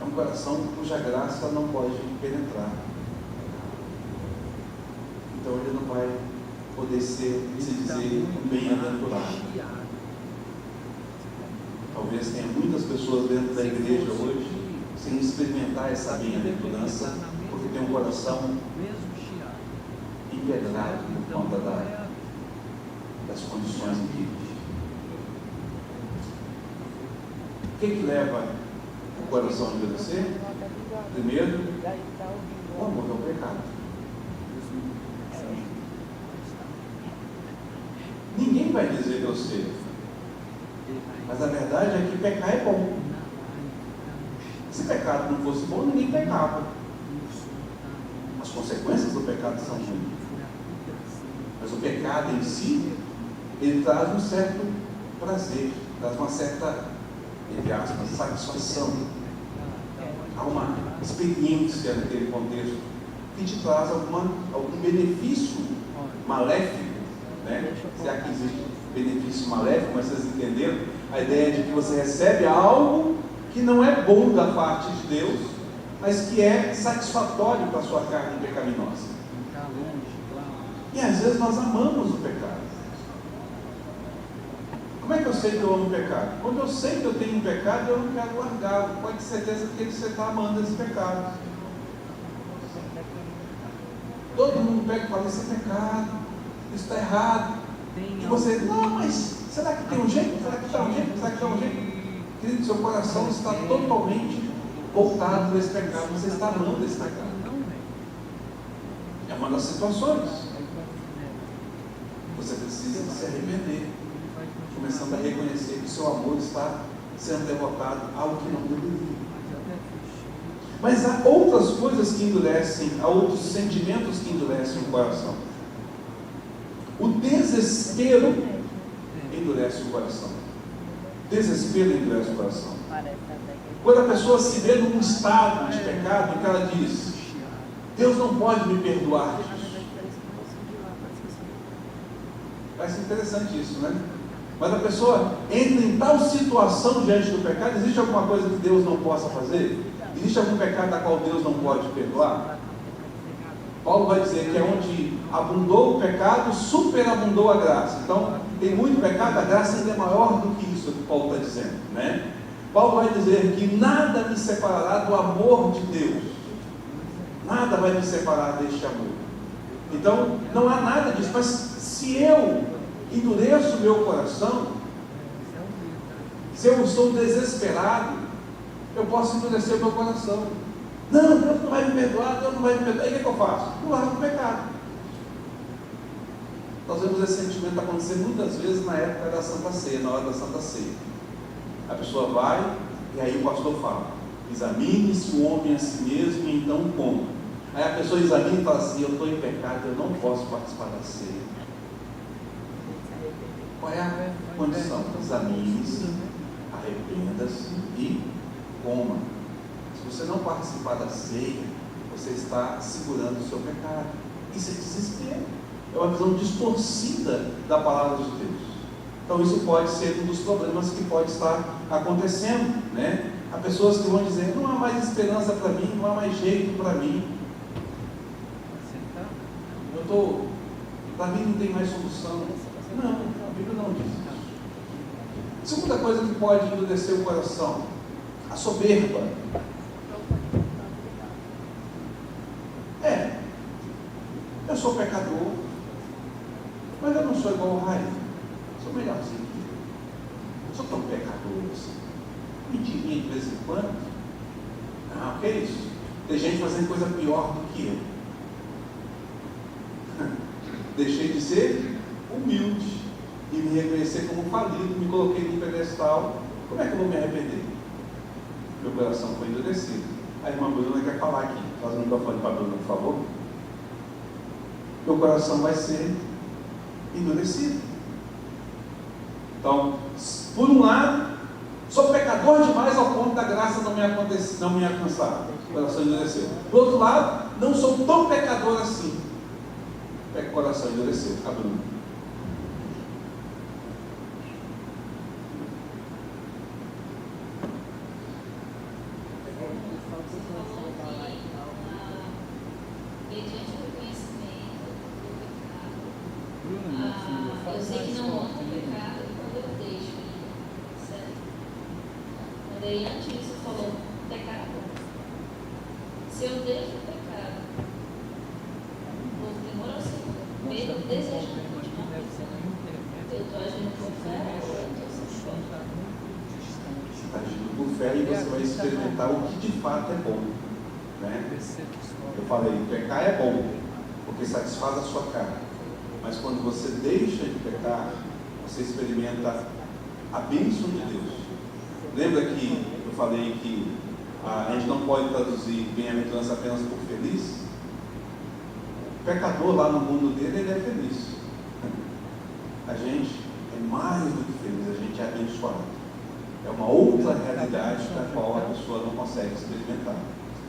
É um coração cuja graça não pode penetrar. Então ele não vai poder se dizer bem-aventurado. Talvez tenha muitas pessoas dentro da igreja hoje sem experimentar essa bem-aventurança, porque tem um coração empedrado por conta das condições em que vive. O que leva o coração a endurecer? Primeiro, o amor ao pecado. Ninguém vai dizer que eu sei, mas a verdade é que pecar é bom. Se pecado não fosse bom, ninguém pecava. As consequências do pecado são ruins, mas o pecado em si, ele traz um certo prazer, traz uma certa, entre aspas, satisfação. Há uma experiência naquele contexto que te traz algum benefício maléfico, né? Se há que existe benefício maléfico, mas vocês entenderam a ideia de que você recebe algo que não é bom da parte de Deus, mas que é satisfatório para a sua carne pecaminosa. E às vezes nós amamos o pecado. Como é que eu sei que eu amo o pecado? Quando eu sei que eu tenho um pecado, eu não quero largá-lo. Pode ter certeza que você está amando esse pecado. mundo pega e fala, isso é pecado, isso está errado. E você, não, mas será que tem um jeito? Será que dá um jeito? Será que dá um jeito? Querido, seu coração está totalmente voltado para esse pecado, você está amando esse pecado. É uma das situações. Você precisa se arrepender, começando a reconhecer que o seu amor está sendo derrotado, algo que não deveria. Mas há outras coisas que endurecem, há outros sentimentos que endurecem o coração. O desespero endurece o coração. Desespero endurece o coração. Quando a pessoa se vê num estado de pecado, que ela diz, Deus não pode me perdoar disso. Parece interessante isso, né? Mas a pessoa entra em tal situação diante do pecado, existe alguma coisa que Deus não possa fazer? Existe algum pecado da qual Deus não pode perdoar? Paulo vai dizer que é onde abundou o pecado, superabundou a graça. Então, tem muito pecado, a graça ainda é maior do que isso que Paulo está dizendo, né? Paulo vai dizer que nada me separará do amor de Deus. Nada vai me separar deste amor. Então, não há nada disso. Mas se eu endureço o meu coração, se eu estou desesperado, eu posso endurecer o meu coração. Não, Deus não vai me perdoar, Deus não vai me perdoar. E o que eu faço? Eu largo o pecado. Nós vemos esse sentimento acontecer muitas vezes na época da Santa Ceia, na hora da Santa Ceia. A pessoa vai, e aí o pastor fala, examine-se o homem a si mesmo e então coma. Aí a pessoa examina e fala assim, eu estou em pecado, eu não posso participar da ceia. Qual é a condição? Examine-se, arrependa-se e coma. Se você não participar da ceia, você está segurando o seu pecado. Isso é desespero. É uma visão distorcida da palavra de Deus. Então isso pode ser um dos problemas que pode estar acontecendo, né? Há pessoas que vão dizer, não há mais esperança para mim, não há mais jeito para mim. Para mim não tem mais solução. Não, a Bíblia não diz isso. Segunda coisa que pode endurecer o coração, a soberba. Eu sou pecador, mas eu não sou igual ao Raí. Sou melhorzinho que ele. Eu sou tão pecador assim. Mentirinha de vez em quando. Não, o que é isso? Tem gente fazendo coisa pior do que eu. Deixei de ser humilde e me reconhecer como falido, me coloquei no pedestal. Como é que eu vou me arrepender? Meu coração foi endurecido. A irmã Bruna quer falar aqui. Faz o microfone para a Bruna, por favor. Meu coração vai ser endurecido. Então, por um lado, sou pecador demais ao ponto da graça não me alcançar. O coração endureceu. Por outro lado, não sou tão pecador assim. O coração endureceu. A Bruna. Eu sei que não monta o pecado quando eu deixo, certo? Quando aí antes você falou pecado. Se eu deixo o pecado, vou demorar o Senhor, mesmo desejando continuar pensando, eu estou agindo por fé ou eu estou sem fé? Você está agindo por fé e você vai experimentar o que de fato é bom, né? Eu falei, pecar é bom, porque satisfaz a sua carne. Mas quando você deixa de pecar, você experimenta a bênção de Deus. Lembra que eu falei que a gente não pode traduzir bem-aventurança apenas por feliz? O pecador lá no mundo dele, ele é feliz. A gente é mais do que feliz, a gente é abençoado. É uma outra realidade da qual a pessoa não consegue experimentar.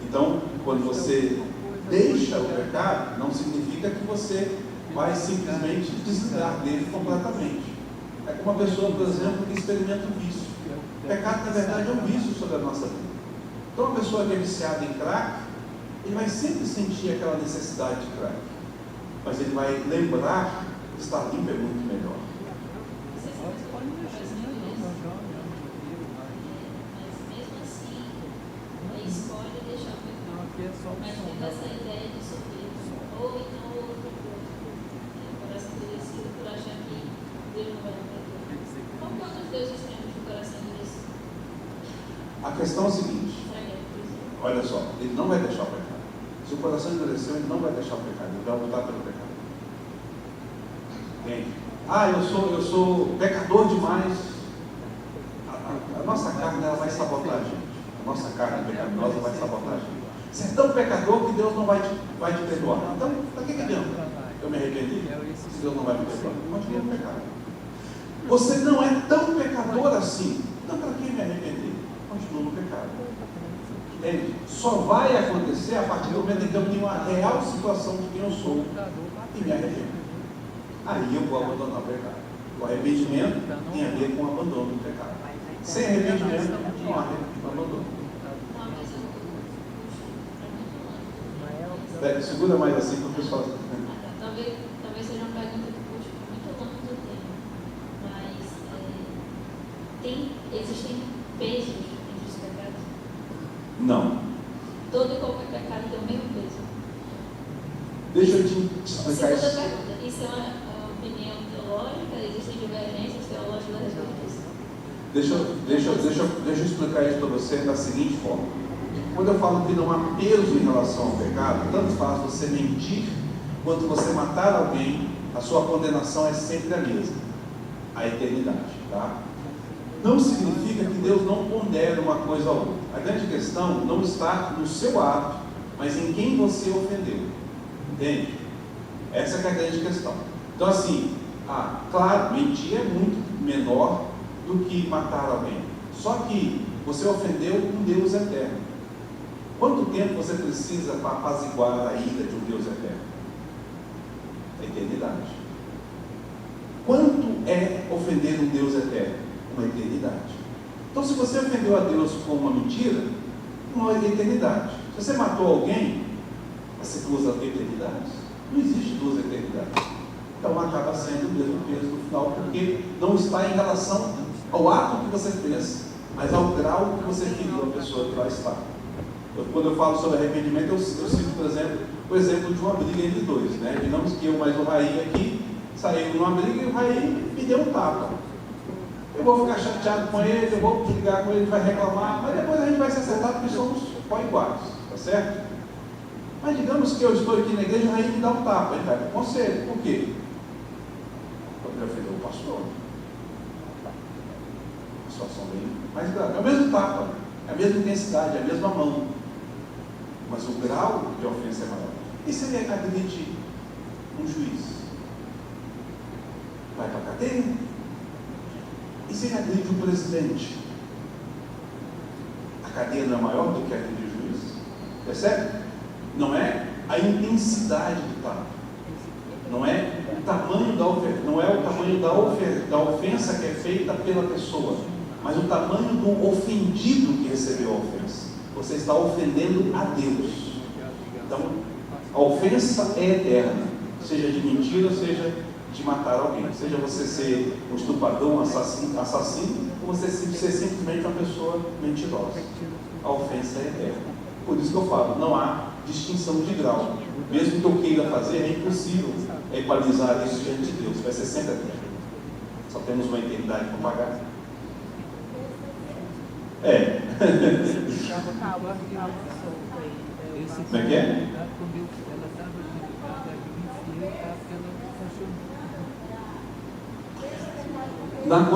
Então, quando você deixa o pecado, não significa que você vai simplesmente desligar dele completamente. É como uma pessoa, por exemplo, que experimenta um vício. O pecado, na verdade, é um vício sobre a nossa vida. Então, uma pessoa que é viciada em crack, ele vai sempre sentir aquela necessidade de crack. Mas ele vai lembrar que estar limpo é muito melhor. Mas mesmo assim, ele escolhe deixar o pecado. Mas fica essa ideia de soberba. Ou então questão é a seguinte, olha só, ele não vai deixar o pecado. Se o coração endureceu, ele não vai deixar o pecado, ele vai lutar pelo pecado. Entende? Eu sou pecador demais. A nossa carne, ela vai sabotar a gente. A nossa carne pecaminosa vai sabotar a gente. Você é tão pecador que Deus não vai te perdoar. Então, para que adianta eu me arrependi se Deus não vai me perdoar? Continua no pecado. Você não é tão pecador assim. Então, para que me arrepender? Continua no pecado. Entende? Só vai acontecer a partir do momento em que eu tenho uma real situação de quem eu sou e me arrependo. Aí eu vou abandonar o pecado. O arrependimento tem a ver com o abandono do pecado. Sem arrependimento, não há abandono. Segura mais assim para o pessoal. Talvez seja uma pergunta que puxe muito longe do tema, mas existem pesos entre os pecados? Não. Todo e qualquer pecado tem o mesmo peso? Deixa eu te explicar isso. Segunda pergunta, isso é uma opinião teológica? Existem divergências teológicas a respeito disso? Deixa eu explicar isso para você da seguinte forma. Quando eu falo que não há peso em relação ao pecado, tanto faz você mentir quanto você matar alguém, a sua condenação é sempre a mesma, a eternidade, tá? Não significa que Deus não pondera uma coisa ou outra. A grande questão não está no seu ato, mas em quem você ofendeu, entende? Essa que é a grande questão. Então assim, claro, mentir é muito menor do que matar alguém, só que você ofendeu um Deus eterno. Quanto tempo você precisa para apaziguar a ira de um Deus eterno? A eternidade. Quanto é ofender um Deus eterno? Uma eternidade. Então, se você ofendeu a Deus com uma mentira, uma eternidade. Se você matou alguém, vai ser duas eternidades. Não existe duas eternidades. Então, acaba sendo o mesmo peso no final, porque não está em relação ao ato que você fez, mas ao grau que você feriu a pessoa que lá está. Quando eu falo sobre arrependimento, eu cito, por exemplo, o exemplo de uma briga entre dois, né? Digamos que eu mais o Raí aqui saímos numa briga e o Raí me deu um tapa. Eu vou ficar chateado com ele, eu vou brigar com ele, ele vai reclamar, mas depois a gente vai se acertar porque somos iguais, tá certo? Mas digamos que eu estou aqui na igreja e o Raí me dá um tapa, ele vai para o conselho. Por quê? Porque ele ofendeu o pastor. A situação bem mais grave. É o mesmo tapa, é a mesma intensidade, é a mesma mão. Mas o grau de ofensa é maior. E se ele agride um juiz? Vai para a cadeia? E se ele agride um presidente? A cadeia não é maior do que a agride o juiz? Percebe? Não é a intensidade do tapa. Não é o tamanho da ofensa, não é o tamanho da ofensa que é feita pela pessoa, mas o tamanho do ofendido que recebeu a ofensa. Você está ofendendo a Deus. Então, a ofensa é eterna, seja de mentira, seja de matar alguém, seja você ser um estuprador, um assassino, ou você ser simplesmente uma pessoa mentirosa. A ofensa é eterna. Por isso que eu falo, não há distinção de grau. Mesmo que eu queira fazer, é impossível equalizar isso diante de Deus. Vai ser sempre eterno. Só temos uma eternidade para pagar. Como é que é? Na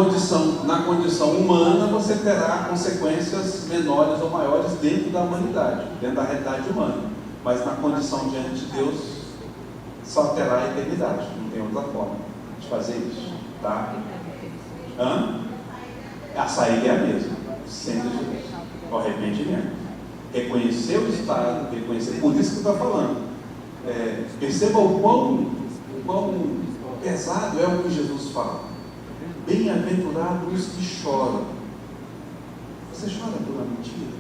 condição humana, você terá consequências menores ou maiores dentro da humanidade, dentro da realidade humana. Mas na condição diante de Deus, só terá a eternidade. Não tem outra forma de fazer isso. Tá? A saída é a mesma. Sempre Jesus. O arrependimento. Reconhecer o estado, reconhecer. Por isso que eu estou falando. Perceba o quão pesado é o que Jesus fala. Bem-aventurados os que choram. Você chora por uma mentira?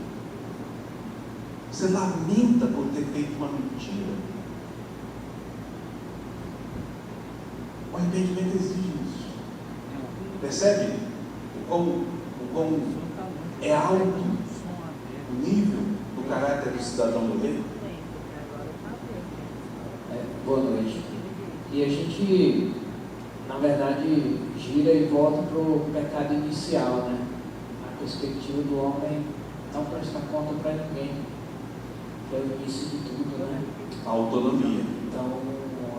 Você lamenta por ter feito uma mentira? O arrependimento exige isso. Percebe o quão é alto o nível do caráter do cidadão do reino? Boa noite. E a gente, na verdade, gira e volta para o pecado inicial, né? A perspectiva do homem não prestar conta para ninguém, que é o início de tudo, né? A autonomia. Então,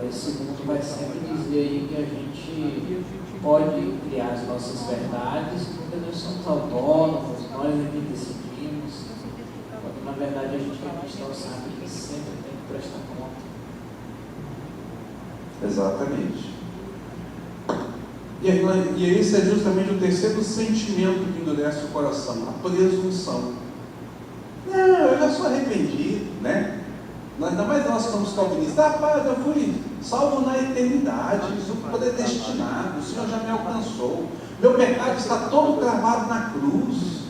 esse mundo vai sempre dizer aí que a gente pode criar as nossas verdades, porque nós somos autônomos, nós é que decidimos, quando na verdade a gente que é cristão sabe que sempre tem que prestar conta. Exatamente. E esse é justamente o terceiro sentimento que endurece o coração, a presunção. Não, eu já sou arrependido, né? Ainda mais nós que somos calvinistas. Rapaz, eu fui salvo na eternidade, sou predestinado, o Senhor já me alcançou. Meu pecado está todo cravado na cruz.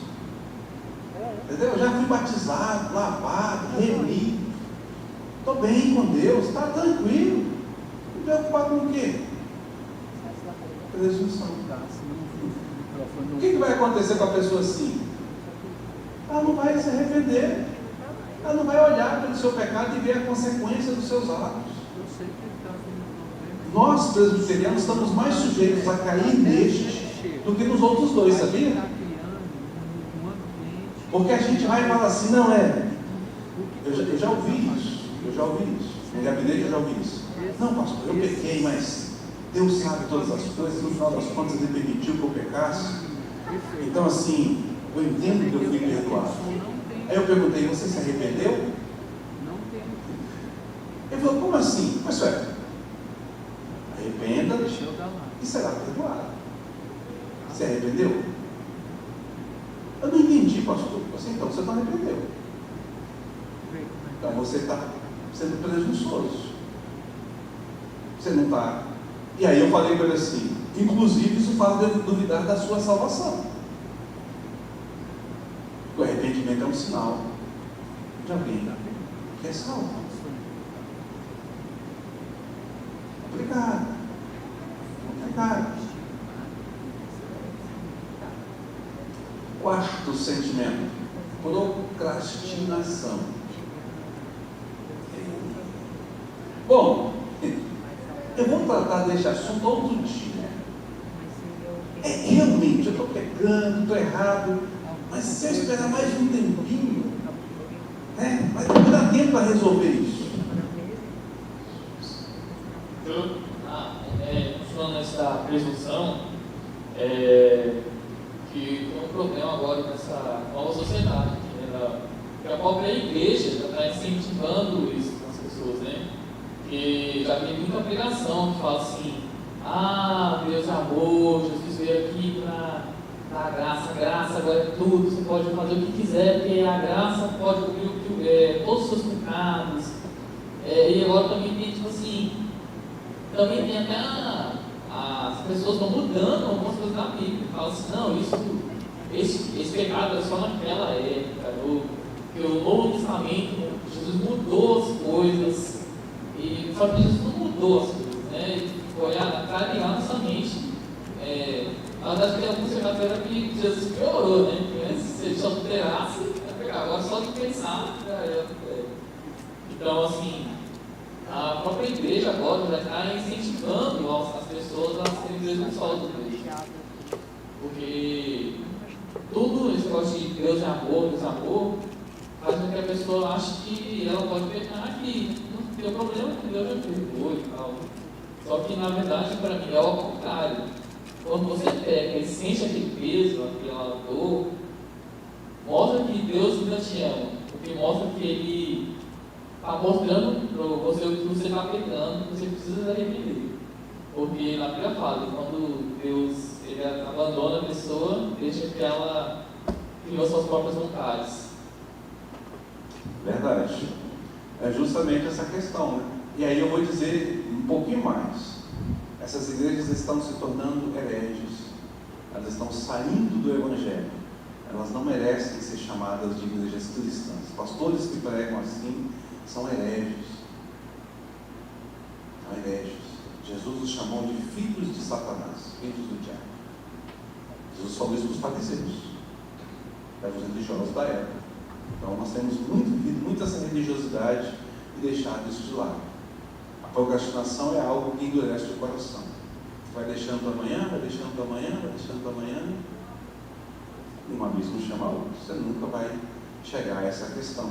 Entendeu? Eu já fui batizado, lavado, remido. Estou bem com Deus, está tranquilo. Me preocupar com o quê? Presunção. O que vai acontecer com a pessoa assim? Ela não vai se arrepender. Ela não vai olhar pelo seu pecado e ver a consequência dos seus atos. Nós, presbiterianos, estamos mais sujeitos a cair neste do que nos outros dois, sabia? Porque a gente vai e fala assim, não é. Eu já ouvi isso. No gabinete eu já ouvi isso. Não, pastor, eu pequei, mas Deus sabe todas as coisas, no final das contas Ele permitiu que eu pecasse. Então assim, eu entendo que eu fui perdoado. Aí eu perguntei, você se arrependeu? Ele falou, como assim? Mas arrependa e será perdoado. Se arrependeu? Eu não entendi, pastor. Então você não arrependeu. Então você está sendo presunçoso. Você não está. E aí eu falei para ele assim, inclusive isso faz duvidar da sua salvação. O arrependimento é um sinal de alguém que é salvo. Complicado. Quarto sentimento, procrastinação. Bom, eu vou tratar desse assunto outro dia. Realmente, eu estou pecando, estou errado, mas se eu esperar mais um tempinho, vai demorar tempo para resolver isso. Continuando nessa presunção, que tem um problema agora nessa nova sociedade, que a própria igreja já está incentivando isso nas pessoas, né? Que já tem muita pregação que fala assim, Deus é amor, Jesus veio aqui para dar graça agora é tudo, você pode fazer o que quiser, porque a graça pode cobrir todos os seus pecados. E agora também tem tipo assim, também tem até as pessoas estão mudando algumas coisas da Bíblia, falam assim, não, esse pecado é só naquela época, que o Novo Testamento, Jesus mudou as coisas, só que Jesus não mudou as coisas, né? Ele foi clarear nossa mente. Na verdade, tem alguns pecados que Jesus piorou, né? Porque antes, se ele só alterasse, ia pegar, agora só de pensar, Então, assim, a própria igreja agora já está incentivando as pessoas a serem presunçosas do Deus. Porque tudo esse negócio de Deus é amor, faz com que a pessoa ache que ela pode pecar, que não tem problema, que Deus já perdoou e tal. Só que na verdade, para mim, é o contrário. Quando você peca e sente aquele peso, aquela dor, mostra que Deus ainda te ama, porque mostra que Ele está mostrando para você o que você está pecando, que você precisa arrepender. Porque na Bíblia fala, quando Deus ele abandona a pessoa, deixa que ela criou suas próprias vontades. Verdade. É justamente essa questão, né? E aí eu vou dizer um pouquinho mais. Essas igrejas estão se tornando hereges. Elas estão saindo do Evangelho. Elas não merecem ser chamadas de igrejas cristãs. Pastores que pregam assim são hereges. São hereges. Jesus os chamou de filhos de Satanás, filhos do diabo. Jesus falou isso para os fariseus, os religiosos da época. Então nós temos muita essa religiosidade e deixado isso de lado. A procrastinação é algo que endurece o coração. Vai deixando para amanhã, e um abismo chama outro. Você nunca vai chegar a essa questão.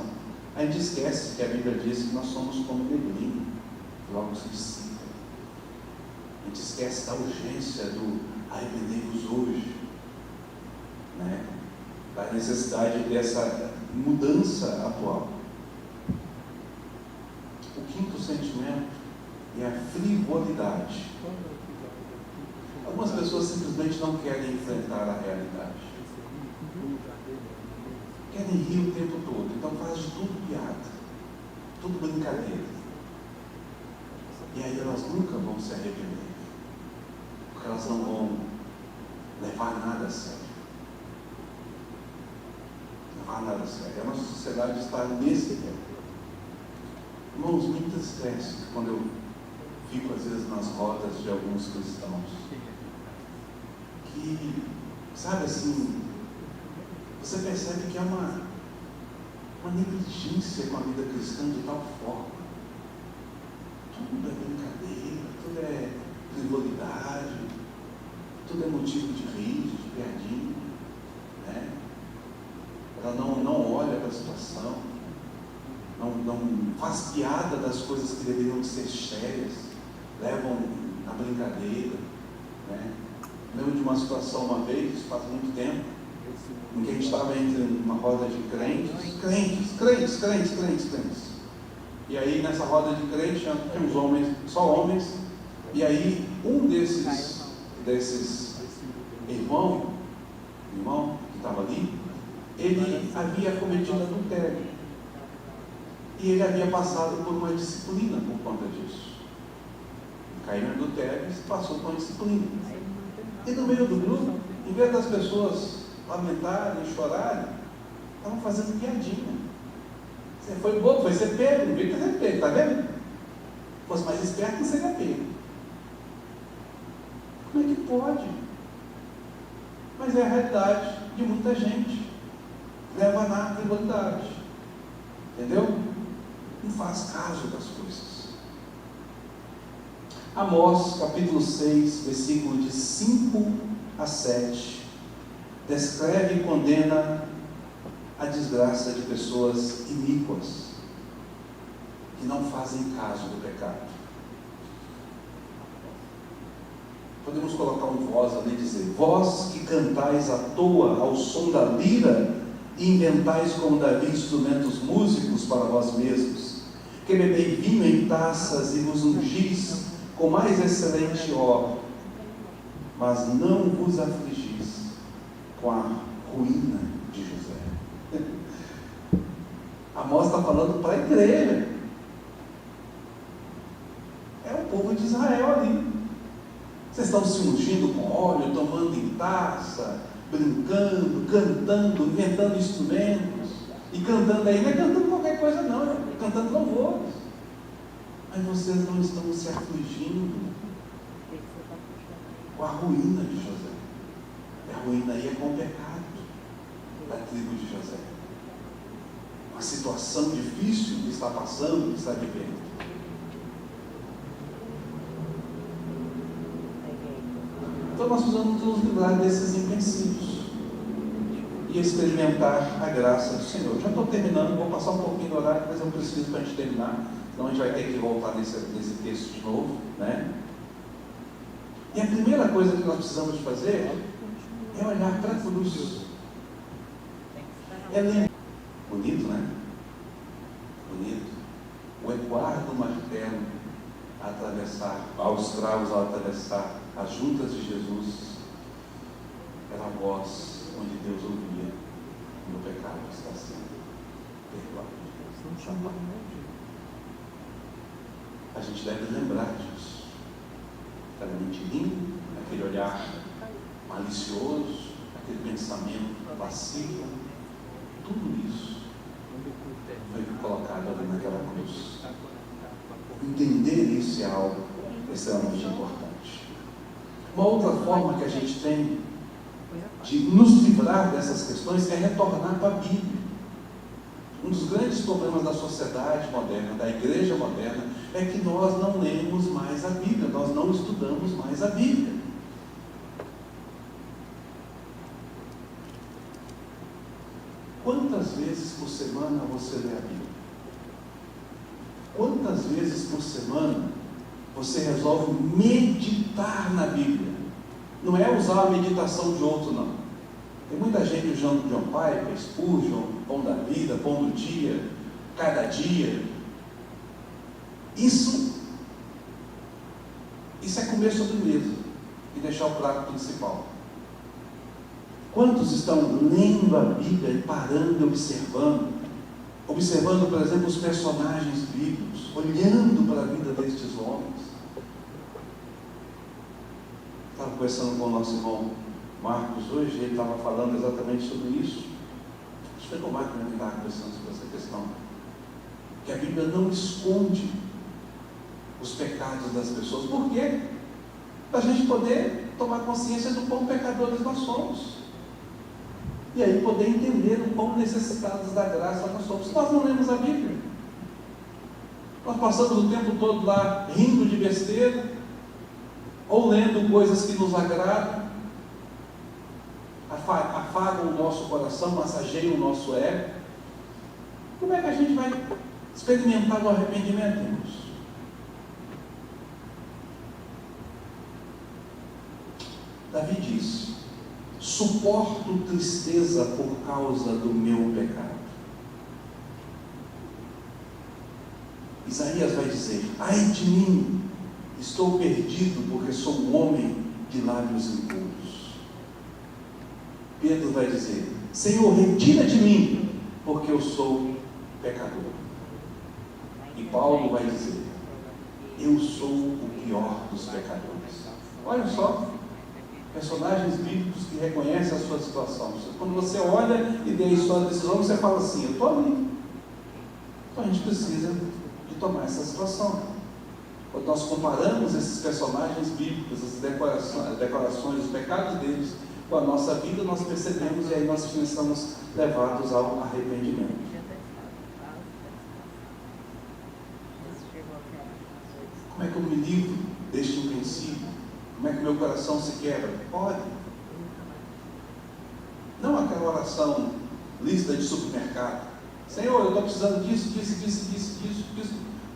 A gente esquece que a Bíblia diz que nós somos como neblina, que logo se dissipa. A gente esquece da urgência do arrependei-vos hoje, né? Da necessidade dessa mudança atual. O quinto sentimento é a frivolidade. Algumas pessoas simplesmente não querem enfrentar a realidade. Querem rir o tempo todo, então faz de tudo piada, tudo brincadeira. E aí elas nunca vão se arrepender, porque elas não vão levar nada a sério. Levar nada a sério. A nossa sociedade está nesse tempo. Irmãos, me entristece quando eu fico às vezes nas rodas de alguns cristãos que, sabe assim, você percebe que é uma negligência com a vida cristã de tal forma. Tudo é brincadeira, tudo é frivolidade, tudo é motivo de rir, de piadinha, né? Ela não olha para a situação, não faz piada das coisas que deveriam ser sérias, levam na brincadeira, né? Lembro de uma situação uma vez, faz muito tempo, em que a gente estava entre uma roda de crentes. E aí nessa roda de crentes tinha uns homens, só homens, e aí um desses irmão que estava ali, ele havia cometido adultério. E ele havia passado por uma disciplina por conta disso. Caiu em adultério e passou por uma disciplina. E no meio do grupo, em vez das pessoas lamentarem, chorarem, estavam fazendo piadinha. Você foi bobo, foi ser pego, não veio ser pego, está vendo? Se fosse mais esperto, não seria pego. Como é que pode? Mas é a realidade de muita gente. Leva na frivolidade. Entendeu? Não faz caso das coisas. Amós, capítulo 6, versículo de 5 a 7, descreve e condena a desgraça de pessoas iníquas, que não fazem caso do pecado. Podemos colocar um vós ali e dizer: vós que cantais à toa ao som da lira e inventais como Davi instrumentos músicos para vós mesmos, que bebei vinho em taças e vos ungis com mais excelente óleo, mas não vos afligis com a ruína de José. Amós está falando para a igreja. É o povo de Israel ali. Vocês estão se ungindo com óleo, tomando em taça, brincando, cantando, inventando instrumentos. E cantando aí, não é cantando qualquer coisa não, é cantando louvores. Mas vocês não estão se afligindo com a ruína de José. E a ruína aí é com o pecado da tribo de José. Uma situação difícil que está passando, que está vivendo. Então nós precisamos nos livrar desses empecilhos e experimentar a graça do Senhor. Já estou terminando, vou passar um pouquinho do horário, mas eu preciso para a gente terminar, senão a gente vai ter que voltar nesse texto de novo, né? E a primeira coisa que nós precisamos de fazer é olhar para a cruz. É lembrar. Bonito, né? Bonito. O ecoar do martelo a atravessar, aos cravos a atravessar as juntas de Jesus, era a voz onde Deus ouvia: meu pecado está sendo perdoado. A gente deve lembrar disso. Aquela mentirinha, aquele olhar malicioso, aquele pensamento lascivo, tudo isso foi colocado ali naquela cruz. Entender isso é algo extremamente importante. Uma outra forma que a gente tem de nos livrar dessas questões é retornar para a Bíblia. Um dos grandes problemas da sociedade moderna, da igreja moderna, é que nós não lemos mais a Bíblia, nós não estudamos mais a Bíblia. Quantas Quantas vezes por semana você lê a Bíblia? Quantas vezes por semana você resolve meditar na Bíblia? Não é usar a meditação de outro, não. Tem muita gente usando John Piper, Spurgeon, Pão da Vida, Pão do Dia, Cada Dia. Isso é comer sobremesa e deixar o prato principal. Quantos estão lendo a Bíblia e parando e observando, por exemplo, os personagens bíblicos, olhando para a vida destes homens? Estava conversando com o nosso irmão Marcos hoje, ele estava falando exatamente sobre isso. Acho que foi com o Marcos que estava conversando sobre essa questão. Que a Bíblia não esconde os pecados das pessoas. Por quê? Para a gente poder tomar consciência do quão pecadores nós somos. E aí poder entender o quão necessitados da graça nós somos. Nós não lemos a Bíblia. Nós passamos o tempo todo lá rindo de besteira, ou lendo coisas que nos agradam, afagam o nosso coração, massageiam o nosso ego. Como é que a gente vai experimentar o arrependimento, irmãos? Davi diz: suporto tristeza por causa do meu pecado. Isaías vai dizer: ai de mim, estou perdido porque sou um homem de lábios impuros. Pedro vai dizer: Senhor, retira de mim, porque eu sou pecador. E Paulo vai dizer: eu sou o pior dos pecadores. Olha só, personagens bíblicos que reconhecem a sua situação. Quando você olha e vê a história desses homens, você fala assim: eu estou ali. Então a gente precisa de tomar essa situação. Quando nós comparamos esses personagens bíblicos, as declarações, os pecados deles com a nossa vida, nós percebemos, e aí nós estamos levados ao arrependimento. Como é que eu me livro deste princípio? Como é que meu coração se quebra? Ore. Não aquela oração lista de supermercado. Senhor, eu estou precisando disso.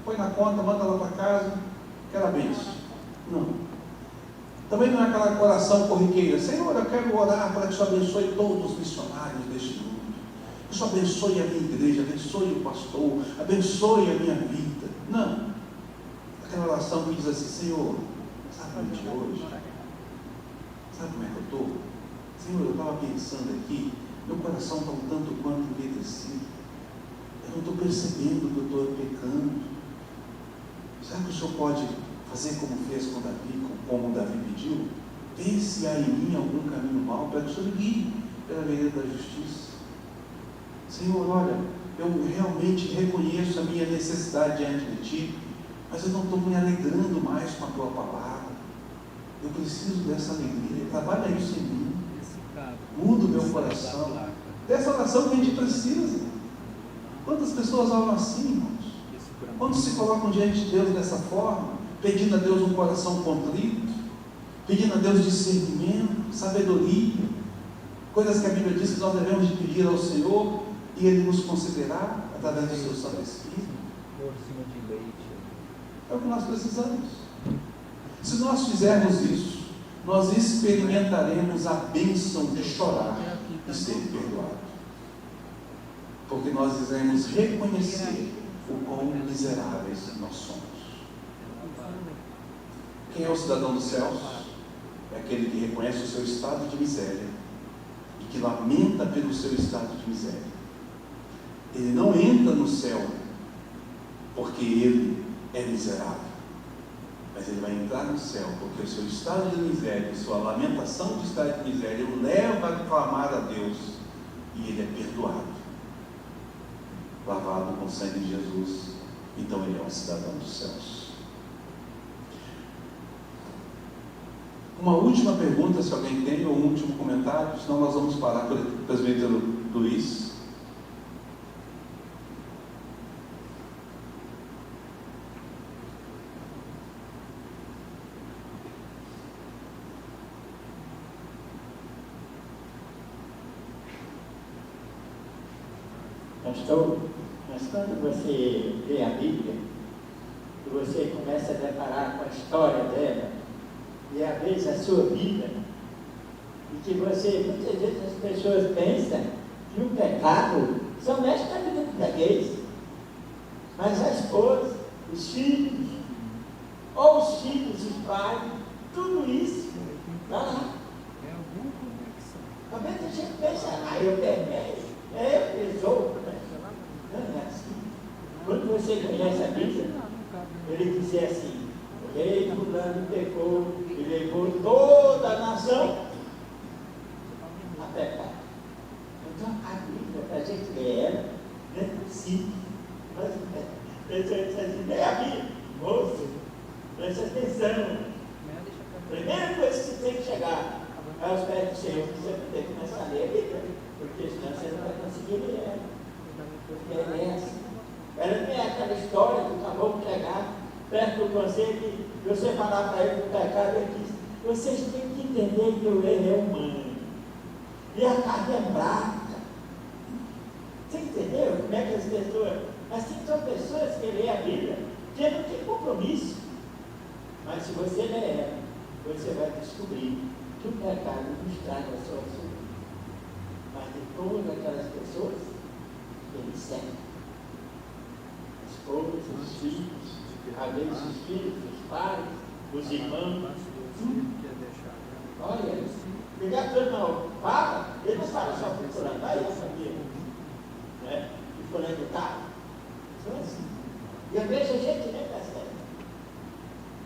Põe na conta, manda lá para casa, aquela bênção. Não. Também não é aquela oração corriqueira. Senhor, eu quero orar para que o Senhor abençoe todos os missionários deste mundo. Que o Senhor abençoe a minha igreja, abençoe o pastor, abençoe a minha vida. Não. Aquela oração que diz assim: Senhor, sabe o de hoje? Sabe como é que eu estou? Senhor, eu estava pensando aqui, meu coração está um tanto quanto envelhecido. Eu não estou percebendo que eu estou pecando. Será que o Senhor pode fazer como fez com Davi, como Davi pediu? Vê se há em mim algum caminho mau, para que o Senhor me guie pela vereda da justiça. Senhor, olha, eu realmente reconheço a minha necessidade diante de Ti, mas eu não estou me alegrando mais com a Tua palavra. Eu preciso dessa alegria. Trabalha isso em mim. Muda o meu coração. Dessa oração que a gente precisa. Quantas pessoas oram assim, irmãos? Quando se colocam diante de Deus dessa forma, pedindo a Deus um coração contrito, pedindo a Deus discernimento, sabedoria, coisas que a Bíblia diz que nós devemos de pedir ao Senhor e Ele nos concederá através do seu Santo Espírito. É o que nós precisamos. Se nós fizermos isso, nós experimentaremos a bênção de chorar e ser perdoado. Porque nós iremos reconhecer o quão miseráveis nós somos. Quem é o cidadão dos céus? É aquele que reconhece o seu estado de miséria e que lamenta pelo seu estado de miséria. Ele não entra no céu porque ele é miserável, mas ele vai entrar no céu porque o seu estado de miséria, sua lamentação de estado de miséria, o leva a clamar a Deus e ele é perdoado, lavado com o sangue de Jesus. Então ele é um cidadão dos céus. Uma última pergunta, se alguém tem, ou um último comentário, senão nós vamos parar por o presbítero Luiz. pastor, mas quando você lê a Bíblia, e você começa a deparar com a história dela, e às vezes a sua vida, e que você, muitas vezes as pessoas pensam que o pecado só mexe na vida do freguês, mas a esposa, os filhos, ou os filhos, os pais, tudo isso está lá. Às vezes a gente pensa, eu peguei, eu resolvo. Não é assim. Quando você conhece a Bíblia, ele dizia assim: o rei fulano pecou e levou toda a nação a pecar. Então a Bíblia, para a gente ler ela, não é simples. Mas nem a Bíblia, moço, preste atenção. Primeira coisa que você tem que chegar aos pés do Senhor, você tem que começar a ler a Bíblia, porque senão você não vai conseguir ler ela. Porque ela é assim. Ela não é aquela história do caboclo chegar perto do conselho e você falar para ele do pecado, ele diz: vocês têm que entender que o erro é humano e a carne é fraca. Você entendeu como é que as pessoas, assim, são pessoas que lêem a Bíblia que não tem compromisso, mas se você ler ela, você vai descobrir que o pecado não estraga a sua vida, mas de todas aquelas pessoas que ele serve. Esposas, os filhos, às vezes os filhos, os pais, os irmãos, tudo. Olha, porque a turma fala, ele não fala só para o fulano, vai a família, né? E fulano tá. Então assim. E às vezes a gente nem percebe.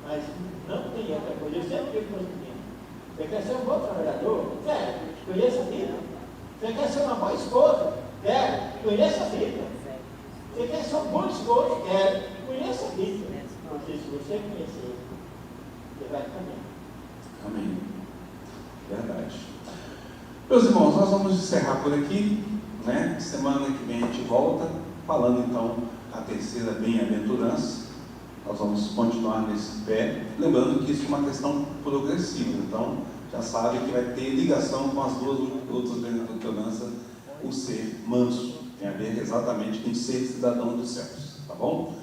Mas não tem outra coisa. Eu sempre digo para os meninos: você quer ser um bom trabalhador? Quero, conheça a Bíblia. Você quer ser uma boa esposa? Quero, conheça a Bíblia. Você quer ser um bom esposo? Quero, conheça a Bíblia. Porque se você conhecer, você vai caminhar. Amém. Verdade. Meus irmãos, nós vamos encerrar por aqui, né? Semana que vem a gente volta, falando então a terceira bem-aventurança. Nós vamos continuar nesse pé, lembrando que isso é uma questão progressiva, então já sabe que vai ter ligação com as duas outras bem-aventuranças, o ser manso, tem a ver exatamente com ser cidadão dos céus, tá bom?